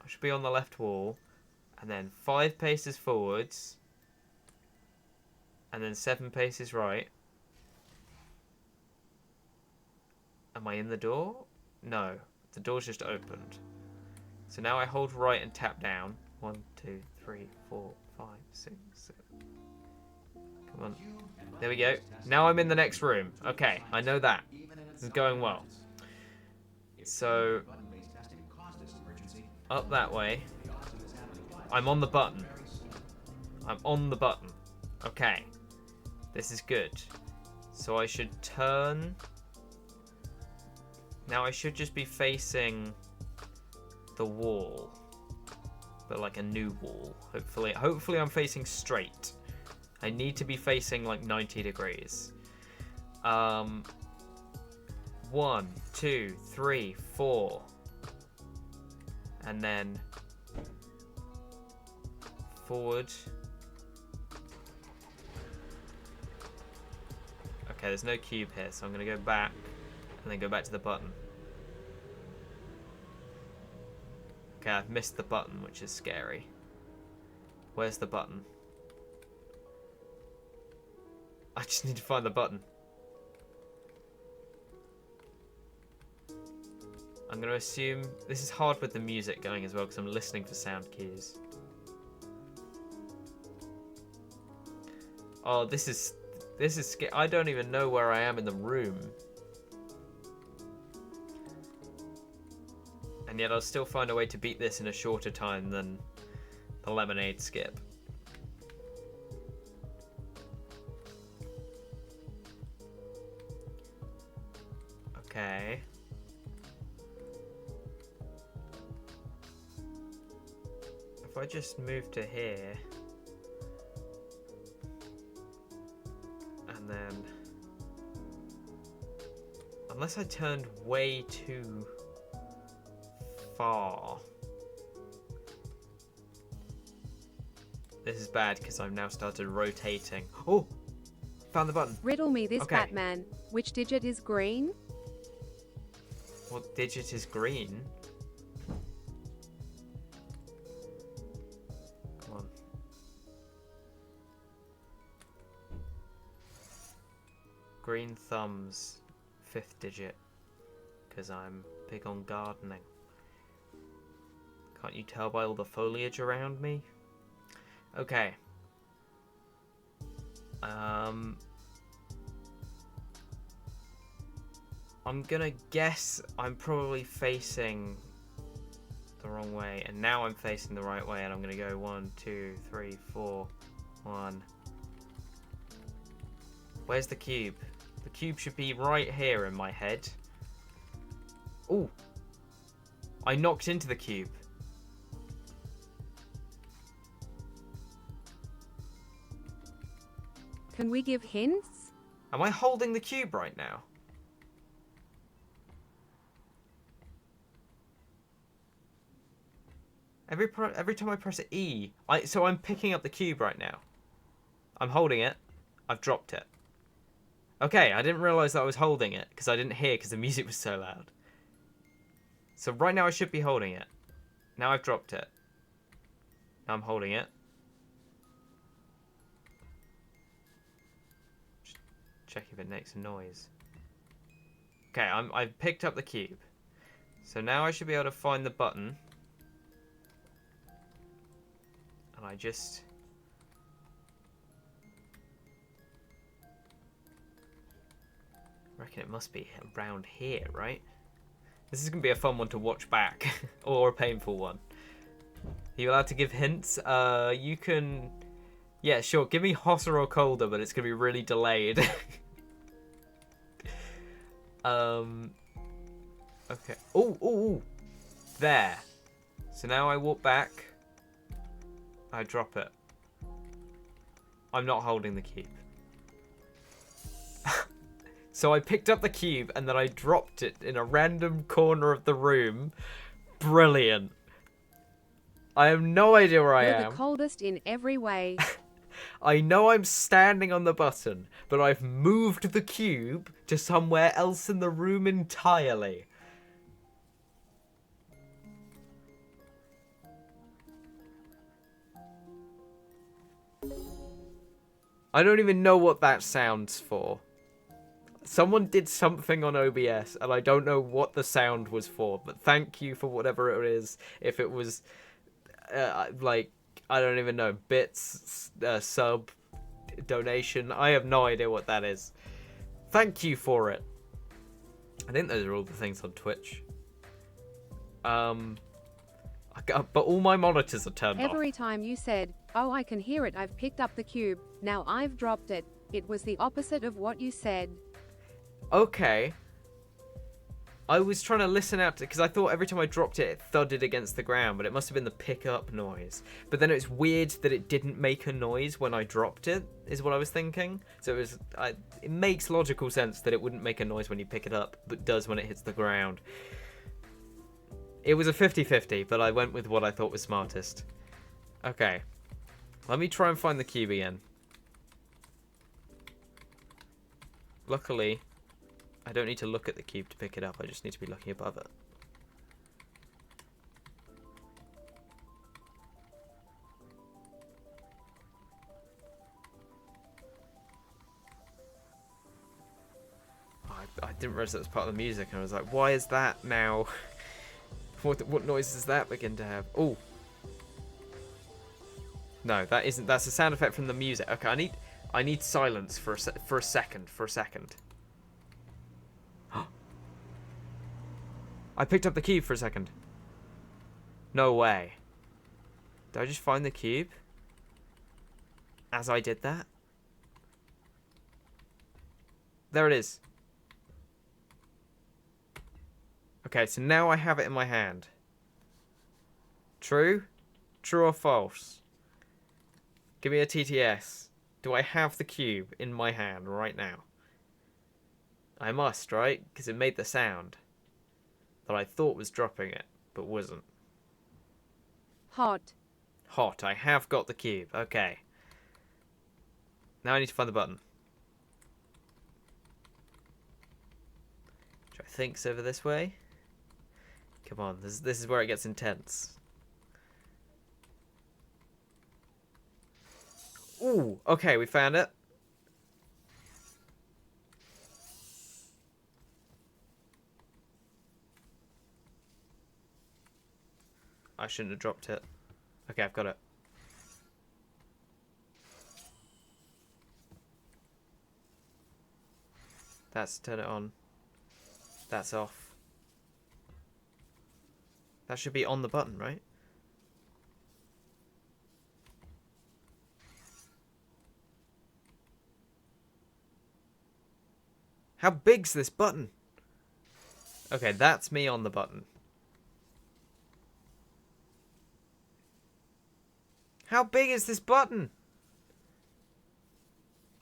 I should be on the left wall. And then 5 paces forwards. And then 7 paces right. Am I in the door? No. The door's just opened. So now I hold right and tap down. 1, 2, 3, 4, 5, 6, 7. Come on. There we go. Now I'm in the next room. Okay, I know that. This is going well. So, Up that way. I'm on the button. I'm on the button. Okay. This is good. So I should turn. Now I should just be facing the wall. But like a new wall. Hopefully I'm facing straight. I need to be facing like 90 degrees. 1, 2, 3, 4. And then forward. Okay, there's no cube here, so I'm gonna go back and then go back to the button. Okay, I've missed the button, which is scary. Where's the button? I just need to find the button. I'm going to assume... This is hard with the music going as well, because I'm listening for sound cues. Oh, this is I don't even know where I am in the room. And yet I'll still find a way to beat this in a shorter time than the lemonade skip. Okay. If I just move to here, and then, unless I turned way too far. This is bad because I've now started rotating. Oh! Found the button. Riddle me this, Okay. Batman. Which digit is green? What digit is green? Come on. Green thumbs, 5th digit. Because I'm big on gardening. Can't you tell by all the foliage around me? Okay. I'm gonna guess I'm probably facing the wrong way, and now I'm facing the right way, and I'm gonna go 1, 2, 3, 4, 1. Where's the cube? The cube should be right here in my head. Ooh! I knocked into the cube. Can we give hints? Am I holding the cube right now? Every time I press E, so I'm picking up the cube right now. I'm holding it. I've dropped it. Okay, I didn't realise that I was holding it because I didn't hear because the music was so loud. So right now I should be holding it. Now I've dropped it. Now I'm holding it. Just check if it makes a noise. Okay, I've picked up the cube. So now I should be able to find the button. And I just... reckon it must be around here, right? This is going to be a fun one to watch back. Or a painful one. Are you allowed to give hints? You can... Yeah, sure. Give me hotter or colder, but it's going to be really delayed. Okay. Oh! There. So now I walk back. I drop it. I'm not holding the cube. So I picked up the cube and then I dropped it in a random corner of the room. Brilliant. I have no idea where I You're am. the coldest in every way. I know I'm standing on the button, but I've moved the cube to somewhere else in the room entirely. I don't even know what that sounds for. Someone did something on OBS, and I don't know what the sound was for, but thank you for whatever it is. If it was, like, I don't even know, bits, sub, donation, I have no idea what that is. Thank you for it. I think those are all the things on Twitch. But all my monitors are turned off. Every time you said, "Oh, I can hear it, I've picked up the cube, now I've dropped it," it was the opposite of what you said. Okay. I was trying to listen out because I thought every time I dropped it, it thudded against the ground, but it must have been the pickup noise. But then it's weird that it didn't make a noise when I dropped it, is what I was thinking. So it makes logical sense that it wouldn't make a noise when you pick it up, but does when it hits the ground. It was a 50-50, but I went with what I thought was smartest. Okay. Let me try and find the cube again. Luckily, I don't need to look at the cube to pick it up. I just need to be looking above it. I didn't realize that was part of the music, and I was like, why is that now? What noise does that begin to have? Oh. No, that isn't. That's a sound effect from the music. Okay, I need silence for a second. I picked up the cube for a second. No way. Did I just find the cube? As I did that? There it is. Okay, so now I have it in my hand. True? True or false? Give me a TTS. Do I have the cube in my hand right now? I must, right? Because it made the sound that I thought was dropping it, but wasn't. Hot. Hot. I have got the cube. Okay. Now I need to find the button. Which I think's over this way. Come on, this is where it gets intense. Ooh, okay, we found it. I shouldn't have dropped it. Okay, I've got it. That's turn it on. That's off. That should be on the button, right? How big's this button? Okay, that's me on the button. How big is this button?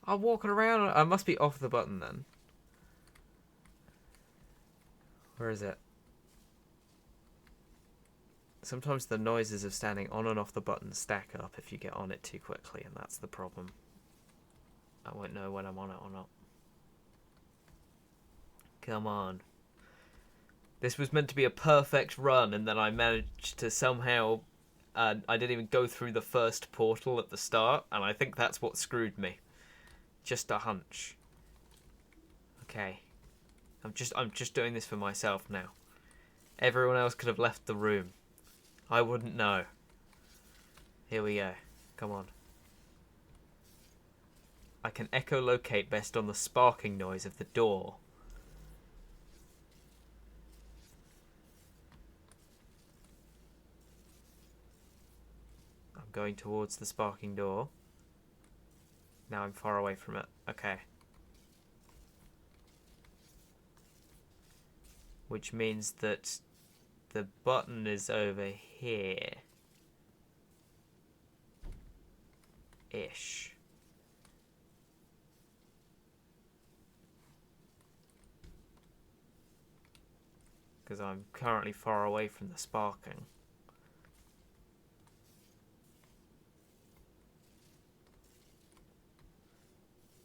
I'm walking around. I must be off the button then. Where is it? Sometimes the noises of standing on and off the button stack up if you get on it too quickly, and that's the problem. I won't know when I'm on it or not. Come on. This was meant to be a perfect run, and then I managed to somehow... I didn't even go through the first portal at the start, and I think that's what screwed me. Just a hunch. Okay. I'm just doing this for myself now. Everyone else could have left the room. I wouldn't know. Here we go. Come on. I can echolocate based on the sparking noise of the door. I'm going towards the sparking door. Now I'm far away from it. Okay. Which means that the button is over here. Ish. Because I'm currently far away from the sparking.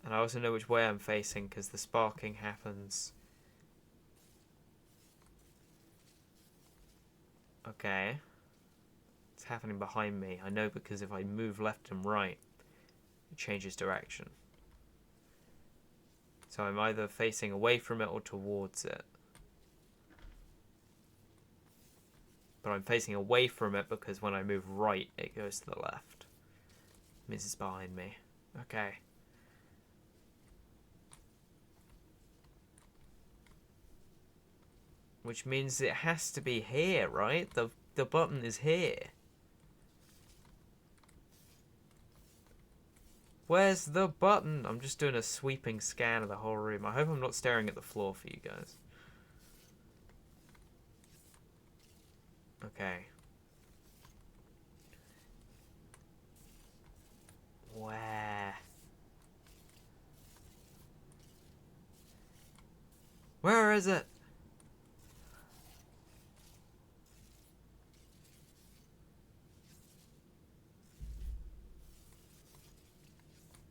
And I also know which way I'm facing because the sparking happens. Okay. It's happening behind me. I know because if I move left and right, it changes direction. So I'm either facing away from it or towards it. But I'm facing away from it because when I move right, it goes to the left. It means it's behind me. Okay. Which means it has to be here, right? The the button is here. Where's the button? I'm just doing a sweeping scan of the whole room. I hope I'm not staring at the floor for you guys. Okay. Where? Where is it?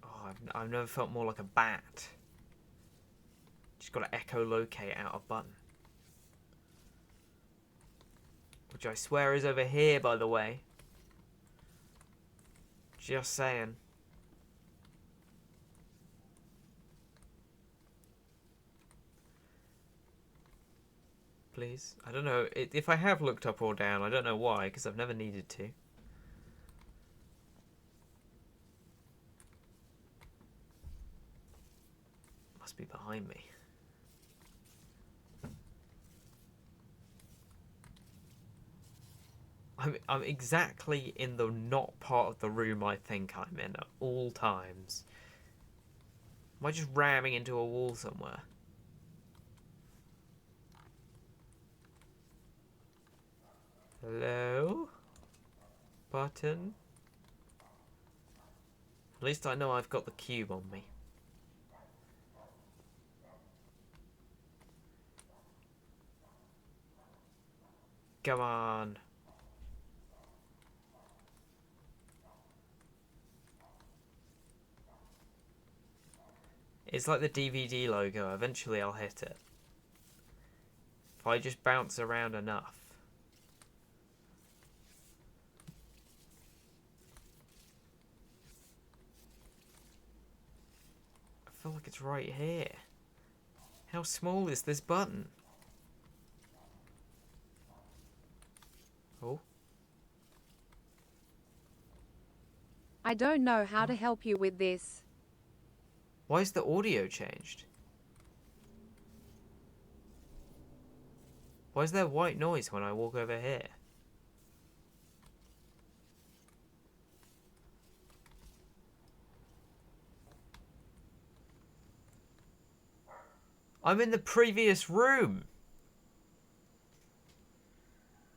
Oh, I've never felt more like a bat. Just got to echolocate out a button. Which I swear is over here, by the way. Just saying. Please. I don't know. If I have looked up or down, I don't know why, because I've never needed to. Must be behind me. I'm exactly in the not part of the room I think I'm in at all times. Am I just ramming into a wall somewhere? Hello? Button? At least I know I've got the cube on me. Come on. It's like the DVD logo. Eventually I'll hit it. If I just bounce around enough. I feel like it's right here. How small is this button? Oh. I don't know how to help you with this. Why is the audio changed? Why is there white noise when I walk over here? I'm in the previous room.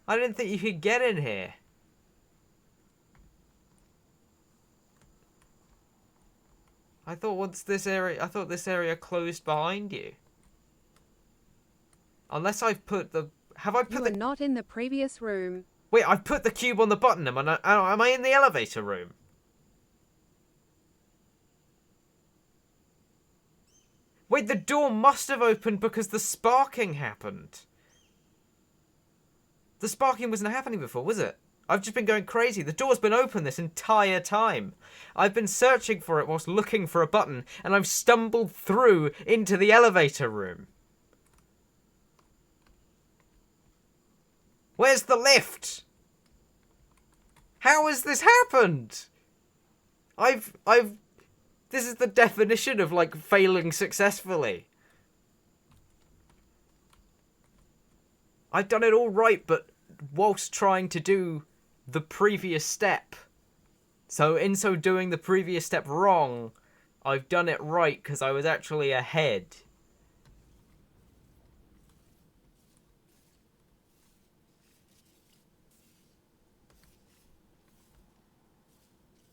I didn't think you could get in here. I thought this area closed behind you. Unless I've put the... Have I put You the... are not in the previous room. Wait, I've put the cube on the button. Am I in the elevator room? Wait, the door must have opened because the sparking happened. The sparking wasn't happening before, was it? I've just been going crazy. The door's been open this entire time. I've been searching for it whilst looking for a button, and I've stumbled through into the elevator room. Where's the lift? How has this happened? This is the definition of, like, failing successfully. I've done it all right, but whilst trying to do the previous step. So in so doing the previous step wrong, I've done it right because I was actually ahead.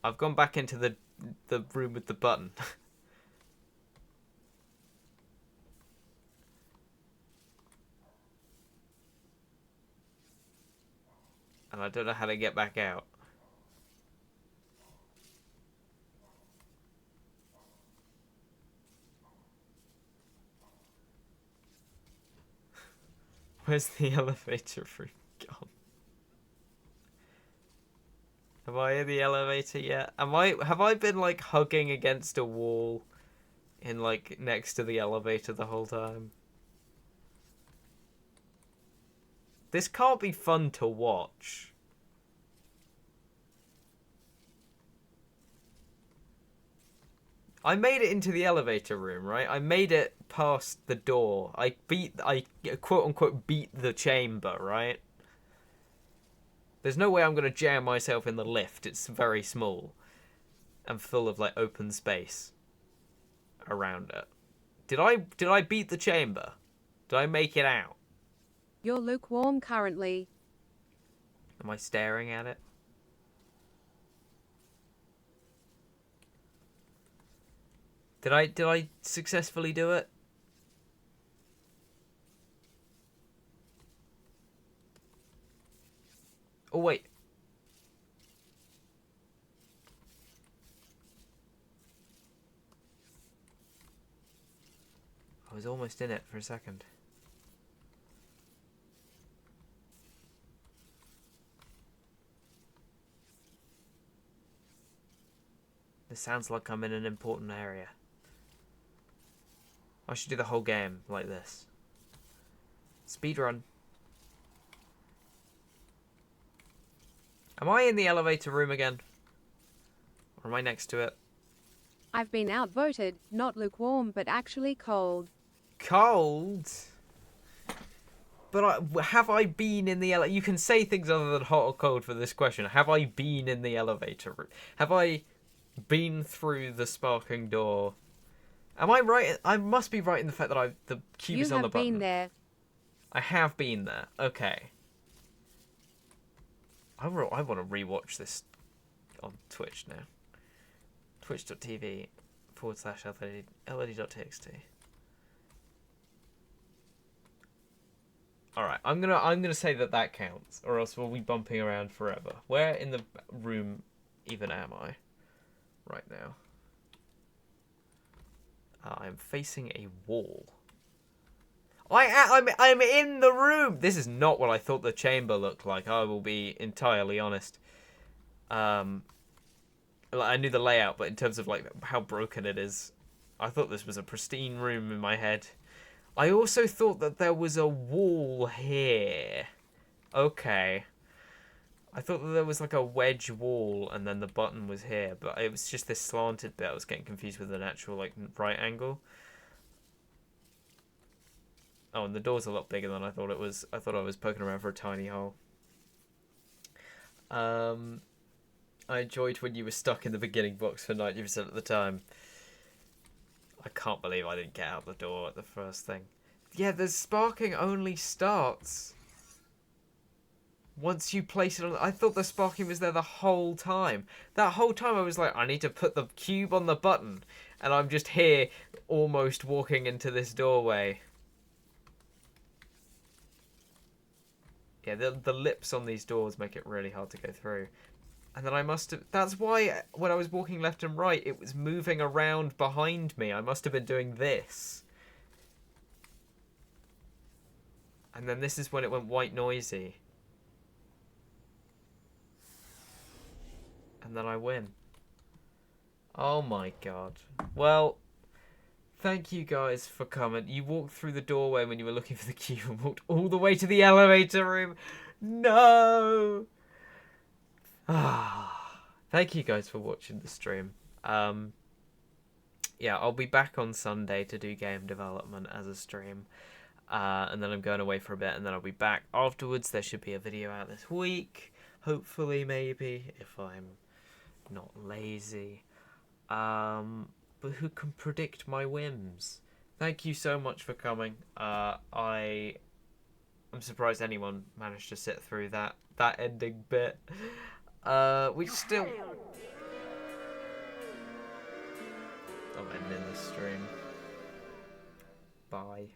I've gone back into the room with the button. And I don't know how to get back out. Where's the elevator room gone? Am I in the elevator yet? Have I been, like, hugging against a wall in, like, next to the elevator the whole time? This can't be fun to watch. I made it into the elevator room, right? I made it past the door. I quote unquote beat the chamber, right? There's no way I'm gonna jam myself in the lift. It's very small and full of like open space around it. Did I beat the chamber? Did I make it out? You're lukewarm currently. Am I staring at it? Did I successfully do it? Oh wait. I was almost in it for a second. This sounds like I'm in an important area. I should do the whole game like this. Speedrun. Am I in the elevator room again? Or am I next to it? I've been outvoted, not lukewarm, but actually cold. Cold? But have I been in the elevator? You can say things other than hot or cold for this question. Have I been in the elevator room? Have I been through the sparking door? Am I right? I must be right in the fact that the cube is on the button. You have been there. I have been there. Okay. I want to rewatch this on Twitch now. Twitch.tv/LED.txt. Alright, I'm gonna say that counts, or else we'll be bumping around forever. Where in the room even am I right now? I'm facing a wall. I'm in the room. This is not what I thought the chamber looked like. I will be entirely honest. I knew the layout, but in terms of like how broken it is, I thought this was a pristine room in my head. I also thought that there was a wall here. Okay. I thought that there was like a wedge wall and then the button was here, but it was just this slanted bit. I was getting confused with an actual like right angle. Oh, and the door's a lot bigger than I thought it was. I thought I was poking around for a tiny hole. I enjoyed when you were stuck in the beginning box for 90% of the time. I can't believe I didn't get out the door at the first thing. Yeah, the sparking only starts once you place it on. I thought the sparking was there the whole time. That whole time I was like, I need to put the cube on the button. And I'm just here almost walking into this doorway. Yeah, the lips on these doors make it really hard to go through. And then I must have... That's why when I was walking left and right, it was moving around behind me. I must have been doing this. And then this is when it went white noisy. And then I win. Oh my god. Well, thank you guys for coming. You walked through the doorway when you were looking for the key and walked all the way to the elevator room. No! Thank you guys for watching the stream. Yeah, I'll be back on Sunday to do game development as a stream. And then I'm going away for a bit and then I'll be back afterwards. There should be a video out this week. Hopefully, maybe, if I'm not lazy. But who can predict my whims? Thank you so much for coming. I'm surprised anyone managed to sit through that ending bit. We still... I'm ending the stream. Bye.